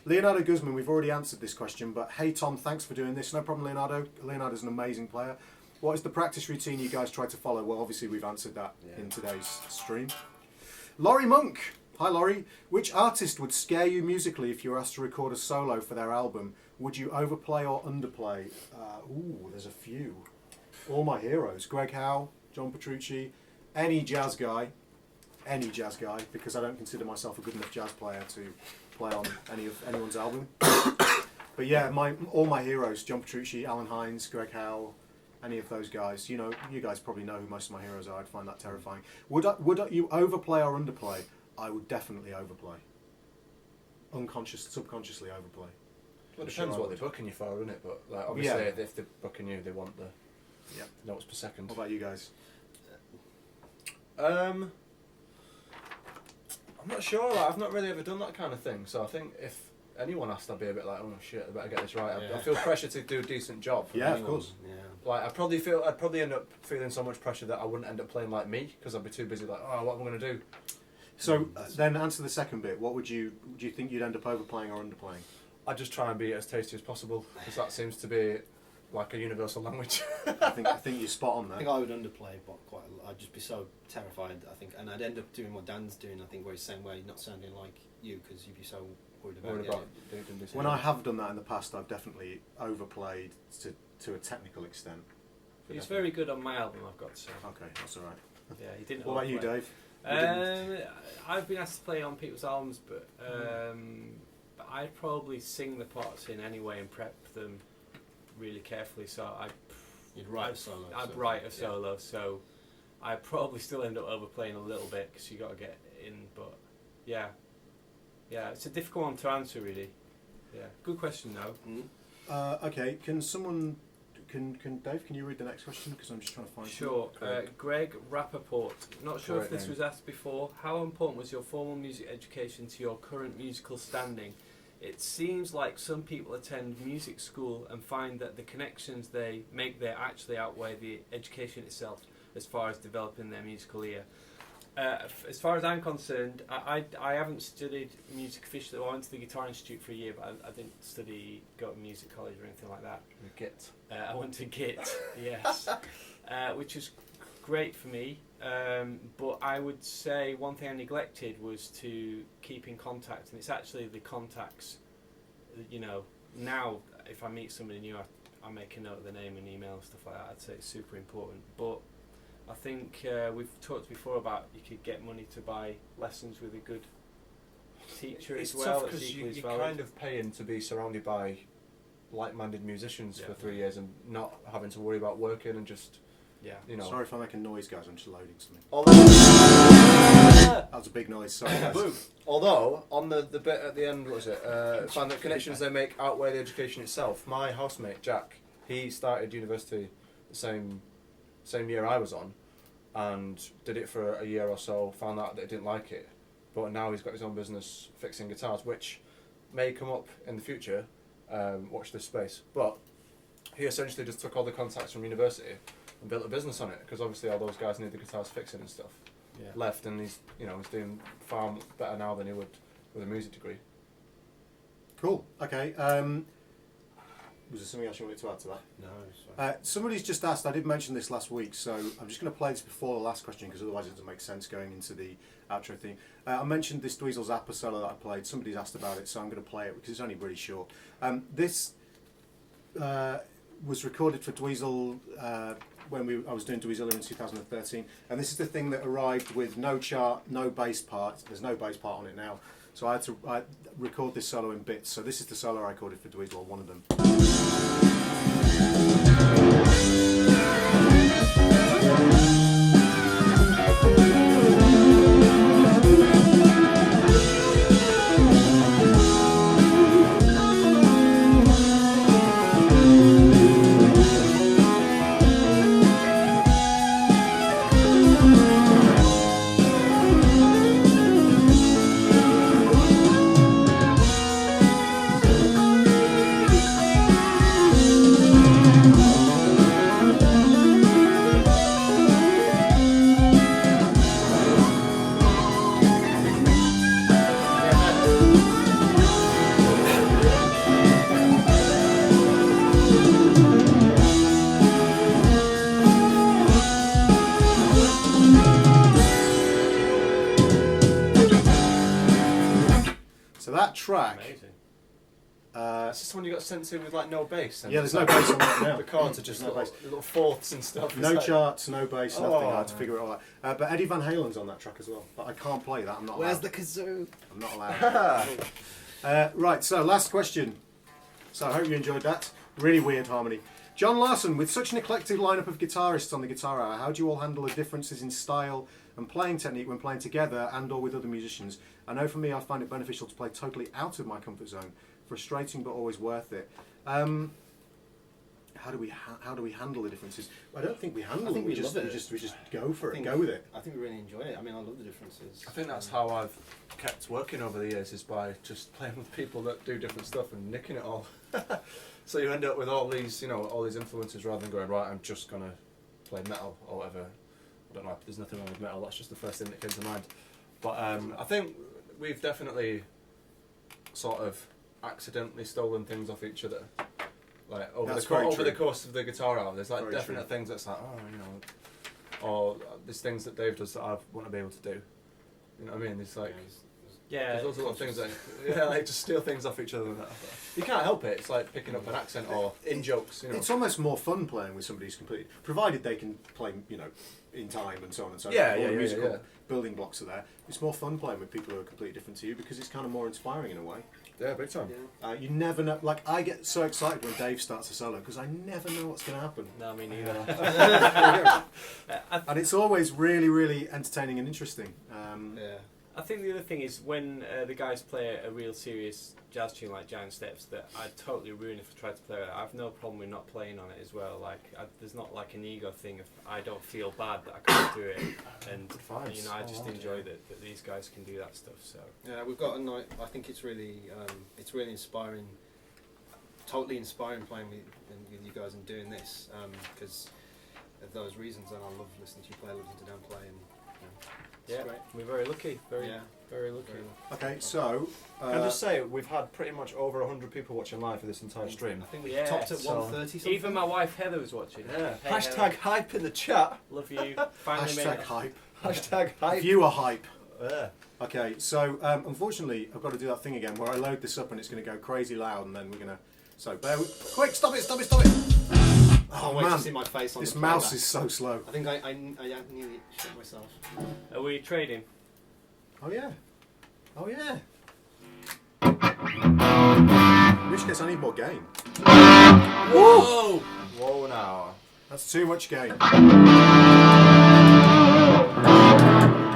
Leonardo Guzman, we've already answered this question, but hey Tom, thanks for doing this. No problem, Leonardo. Leonardo's an amazing player. What is the practice routine you guys try to follow? Well, obviously we've answered that in today's stream. Laurie Monk. Hi Laurie. Which artist would scare you musically if you were asked to record a solo for their album? Would you overplay or underplay? There's a few. All my heroes. Greg Howe, John Petrucci, any jazz guy, because I don't consider myself a good enough jazz player to play on anyone's album. But yeah, all my heroes: John Petrucci, Alan Hines, Greg Howe, any of those guys. You know, you guys probably know who most of my heroes are. I'd find that terrifying. Would you overplay or underplay? I would definitely overplay. Subconsciously overplay. Well, it depends what they're booking you for, isn't it? But like, obviously, if they're booking you, they want the notes per second. What about you guys? I'm not sure. Like, I've not really ever done that kind of thing. So I think if anyone asked, I'd be a bit like, oh shit, I better get this right. I feel pressure to do a decent job. Yeah, of course. Yeah. Like I'd probably end up feeling so much pressure that I wouldn't end up playing like me because I'd be too busy. Like, oh, what am I going to do? So then answer the second bit. What do you think you'd end up overplaying or underplaying? I just try and be as tasty as possible because that seems to be like a universal language. I think you're spot on I there. think I would underplay, but quite a lot. I'd just be so terrified, I think, and I'd end up doing what Dan's doing, I think, where he's saying, where you're not sounding like you because you'd be so worried about it. When I have done that in the past, I've definitely overplayed to a technical extent. He's very good on my album, I've got to say. Okay, that's all right. Yeah, he didn't. What about you, overplay. Dave? I've been asked to play on people's albums, but I'd probably sing the parts in anyway and prep them really carefully. So You'd write a solo. I'd write a solo, so I'd probably still end up overplaying a little bit because you got to get in. But yeah, it's a difficult one to answer, really. Yeah, good question though. Okay, can someone? Can Dave? Can you read the next question? Because I'm just trying to find. Sure. Greg Rappaport. Not sure if this was asked before. How important was your formal music education to your current musical standing? It seems like some people attend music school and find that the connections they make there actually outweigh the education itself as far as developing their musical ear. As far as I'm concerned, I haven't studied music officially. I went to the Guitar Institute for a year, but I didn't go to music college or anything like that. Git. I went to Git, yes, which was great for me. But I would say one thing I neglected was to keep in contact, and it's actually the contacts. You know, now if I meet somebody new, I make a note of the name and email and stuff like that. I'd say it's super important, but I think we've talked before about you could get money to buy lessons with a good teacher It's as well. tough because you're kind of paying to be surrounded by like-minded musicians for 3 years and not having to worry about working and just you know. Sorry if I'm making noise, guys. I'm just loading something. Although, That was a big noise. Sorry, guys. although on the bit at the end, what was it? Find that connections they make outweigh the education itself. My housemate Jack, he started university the same year I was on, and did it for a year or so. Found out that he didn't like it, but now he's got his own business fixing guitars, which may come up in the future. Watch this space. But he essentially just took all the contacts from university and built a business on it because obviously all those guys need the guitars fixing and stuff. Yeah. Left, and he's doing far better now than he would with a music degree. Cool. Okay. Was there something else you wanted to add to that? No, it's fine. Somebody's just asked, I did mention this last week, so I'm just going to play this before the last question because otherwise it doesn't make sense going into the outro theme. I mentioned this Dweezil Zappa solo that I played. Somebody's asked about it, so I'm going to play it because it's only really short. This was recorded for Dweezil when I was doing Dweezil in 2013, and this is the thing that arrived with no chart, no bass part. There's no bass part on it now. So I had to record this solo in bits. So this is the solo I recorded for Dweezil, one of them. Track. Amazing. Is this one you got sent to with like no bass? Yeah, there's no bass on that now. The chords are just no little fourths and stuff. No charts, no bass, nothing. I had to man. figure it all out. But Eddie Van Halen's on that track as well. But I can't play that. I'm not allowed. Where's the kazoo? I'm not allowed. Right, so last question. So I hope you enjoyed that. Really weird harmony. John Larson, with such an eclectic lineup of guitarists on the Guitar Hour, how do you all handle the differences in style and playing technique when playing together and or with other musicians? I know for me, I find it beneficial to play totally out of my comfort zone. Frustrating, but always worth it. How do we handle the differences? I don't think we handle them. We just go for it. Go with it. I think we really enjoy it. I mean, I love the differences. I think that's how I've kept working over the years, is by just playing with people that do different stuff and nicking it all. So you end up with all these, all these influences, rather than going, right, I'm just gonna play metal or whatever. I don't know. There's nothing wrong with metal. That's just the first thing that came to mind. But I think we've definitely sort of accidentally stolen things off each other. Like over the course of the Guitar Hour, there's like very definite things that's like, or there's things that Dave does that I want to be able to do. You know what I mean? It's like, there's lots of things that, like just steal things off each other. You can't help it. It's like picking up an accent or in jokes. It's almost more fun playing with somebody who's completely, provided they can play, in time and so on and so on. Yeah, all the yeah, musical yeah. building blocks are there. It's more fun playing with people who are completely different to you because it's kind of more inspiring in a way. Yeah, big time. Yeah. You never know. Like, I get so excited when Dave starts a solo because I never know what's going to happen. No, me neither. And it's always really, really entertaining and interesting. I think the other thing is when the guys play a real serious jazz tune like Giant Steps that I'd totally ruin if I tried to play it. I have no problem with not playing on it as well. Like there's not like an ego thing if I don't feel bad that I can't do it, and I just enjoy that these guys can do that stuff. So yeah, we've got a night. I think it's really inspiring, totally inspiring playing with you guys and doing this because of those reasons. And I love listening to you play, listening to Dan play, and yeah, great. We're very lucky. Very lucky. Okay, so Can I just say, we've had pretty much over 100 people watching live for this entire stream. I think we topped at 130 something. Even my wife Heather was watching. Yeah. Hey, Hashtag Heather. hype in the chat. Love you. Finally made hashtag it. hype. Hashtag hype. Viewer hype. Yeah. Okay, so unfortunately, I've got to do that thing again where I load this up and it's going to go crazy loud, and then we're going to. So quick, stop it! Oh, wait to see my face on this the mouse playback. is so slow. I think I nearly shit myself. Are we trading? Oh yeah. In which case, I need more gain. Whoa! Whoa now. That's too much gain.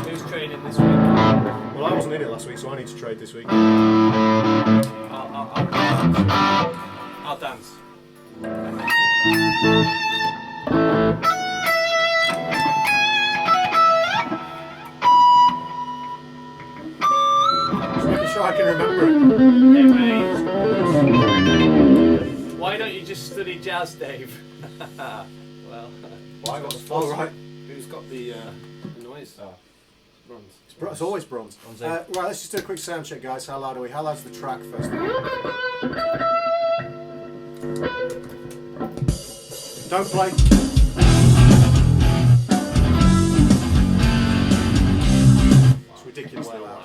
Who's trading this week? Well, I wasn't in it last week, so I need to trade this week. I'll dance. Sure I can remember it. Hey, why don't you just study jazz, Dave? Well, Why got the All fuzz? right. Who's got the noise? Oh. Bronze. It's always bronze. Right, let's just do a quick sound check, guys. How loud are we? How loud's the track first? Don't play. It's ridiculously loud.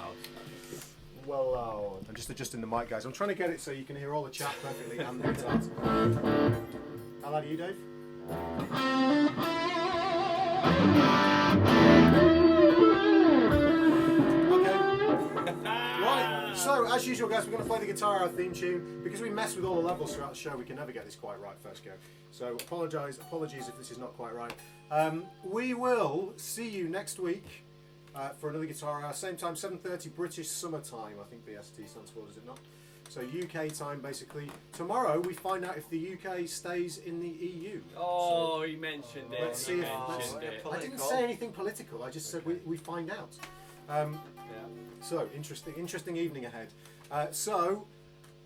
Well loud. I'm just adjusting the mic, guys. I'm trying to get it so you can hear all the chat perfectly and the guitars. How loud are you, Dave? Right, so as usual, guys, we're going to play the Guitar Hour theme tune. Because we mess with all the levels throughout the show, we can never get this quite right first go. So apologies if this is not quite right. We will see you next week for another Guitar Hour, same time, 7:30 British Summer Time. I think BST stands for, does it not? So UK time, basically. Tomorrow we find out if the UK stays in the EU. oh, you mentioned it. Let's see if I didn't say anything political. I just said we find out. So interesting evening ahead. So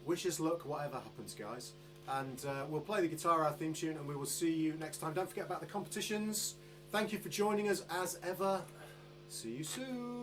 wish us luck, whatever happens, guys. And we'll play the Guitar Hour theme tune, and we will see you next time. Don't forget about the competitions. Thank you for joining us as ever. See you soon.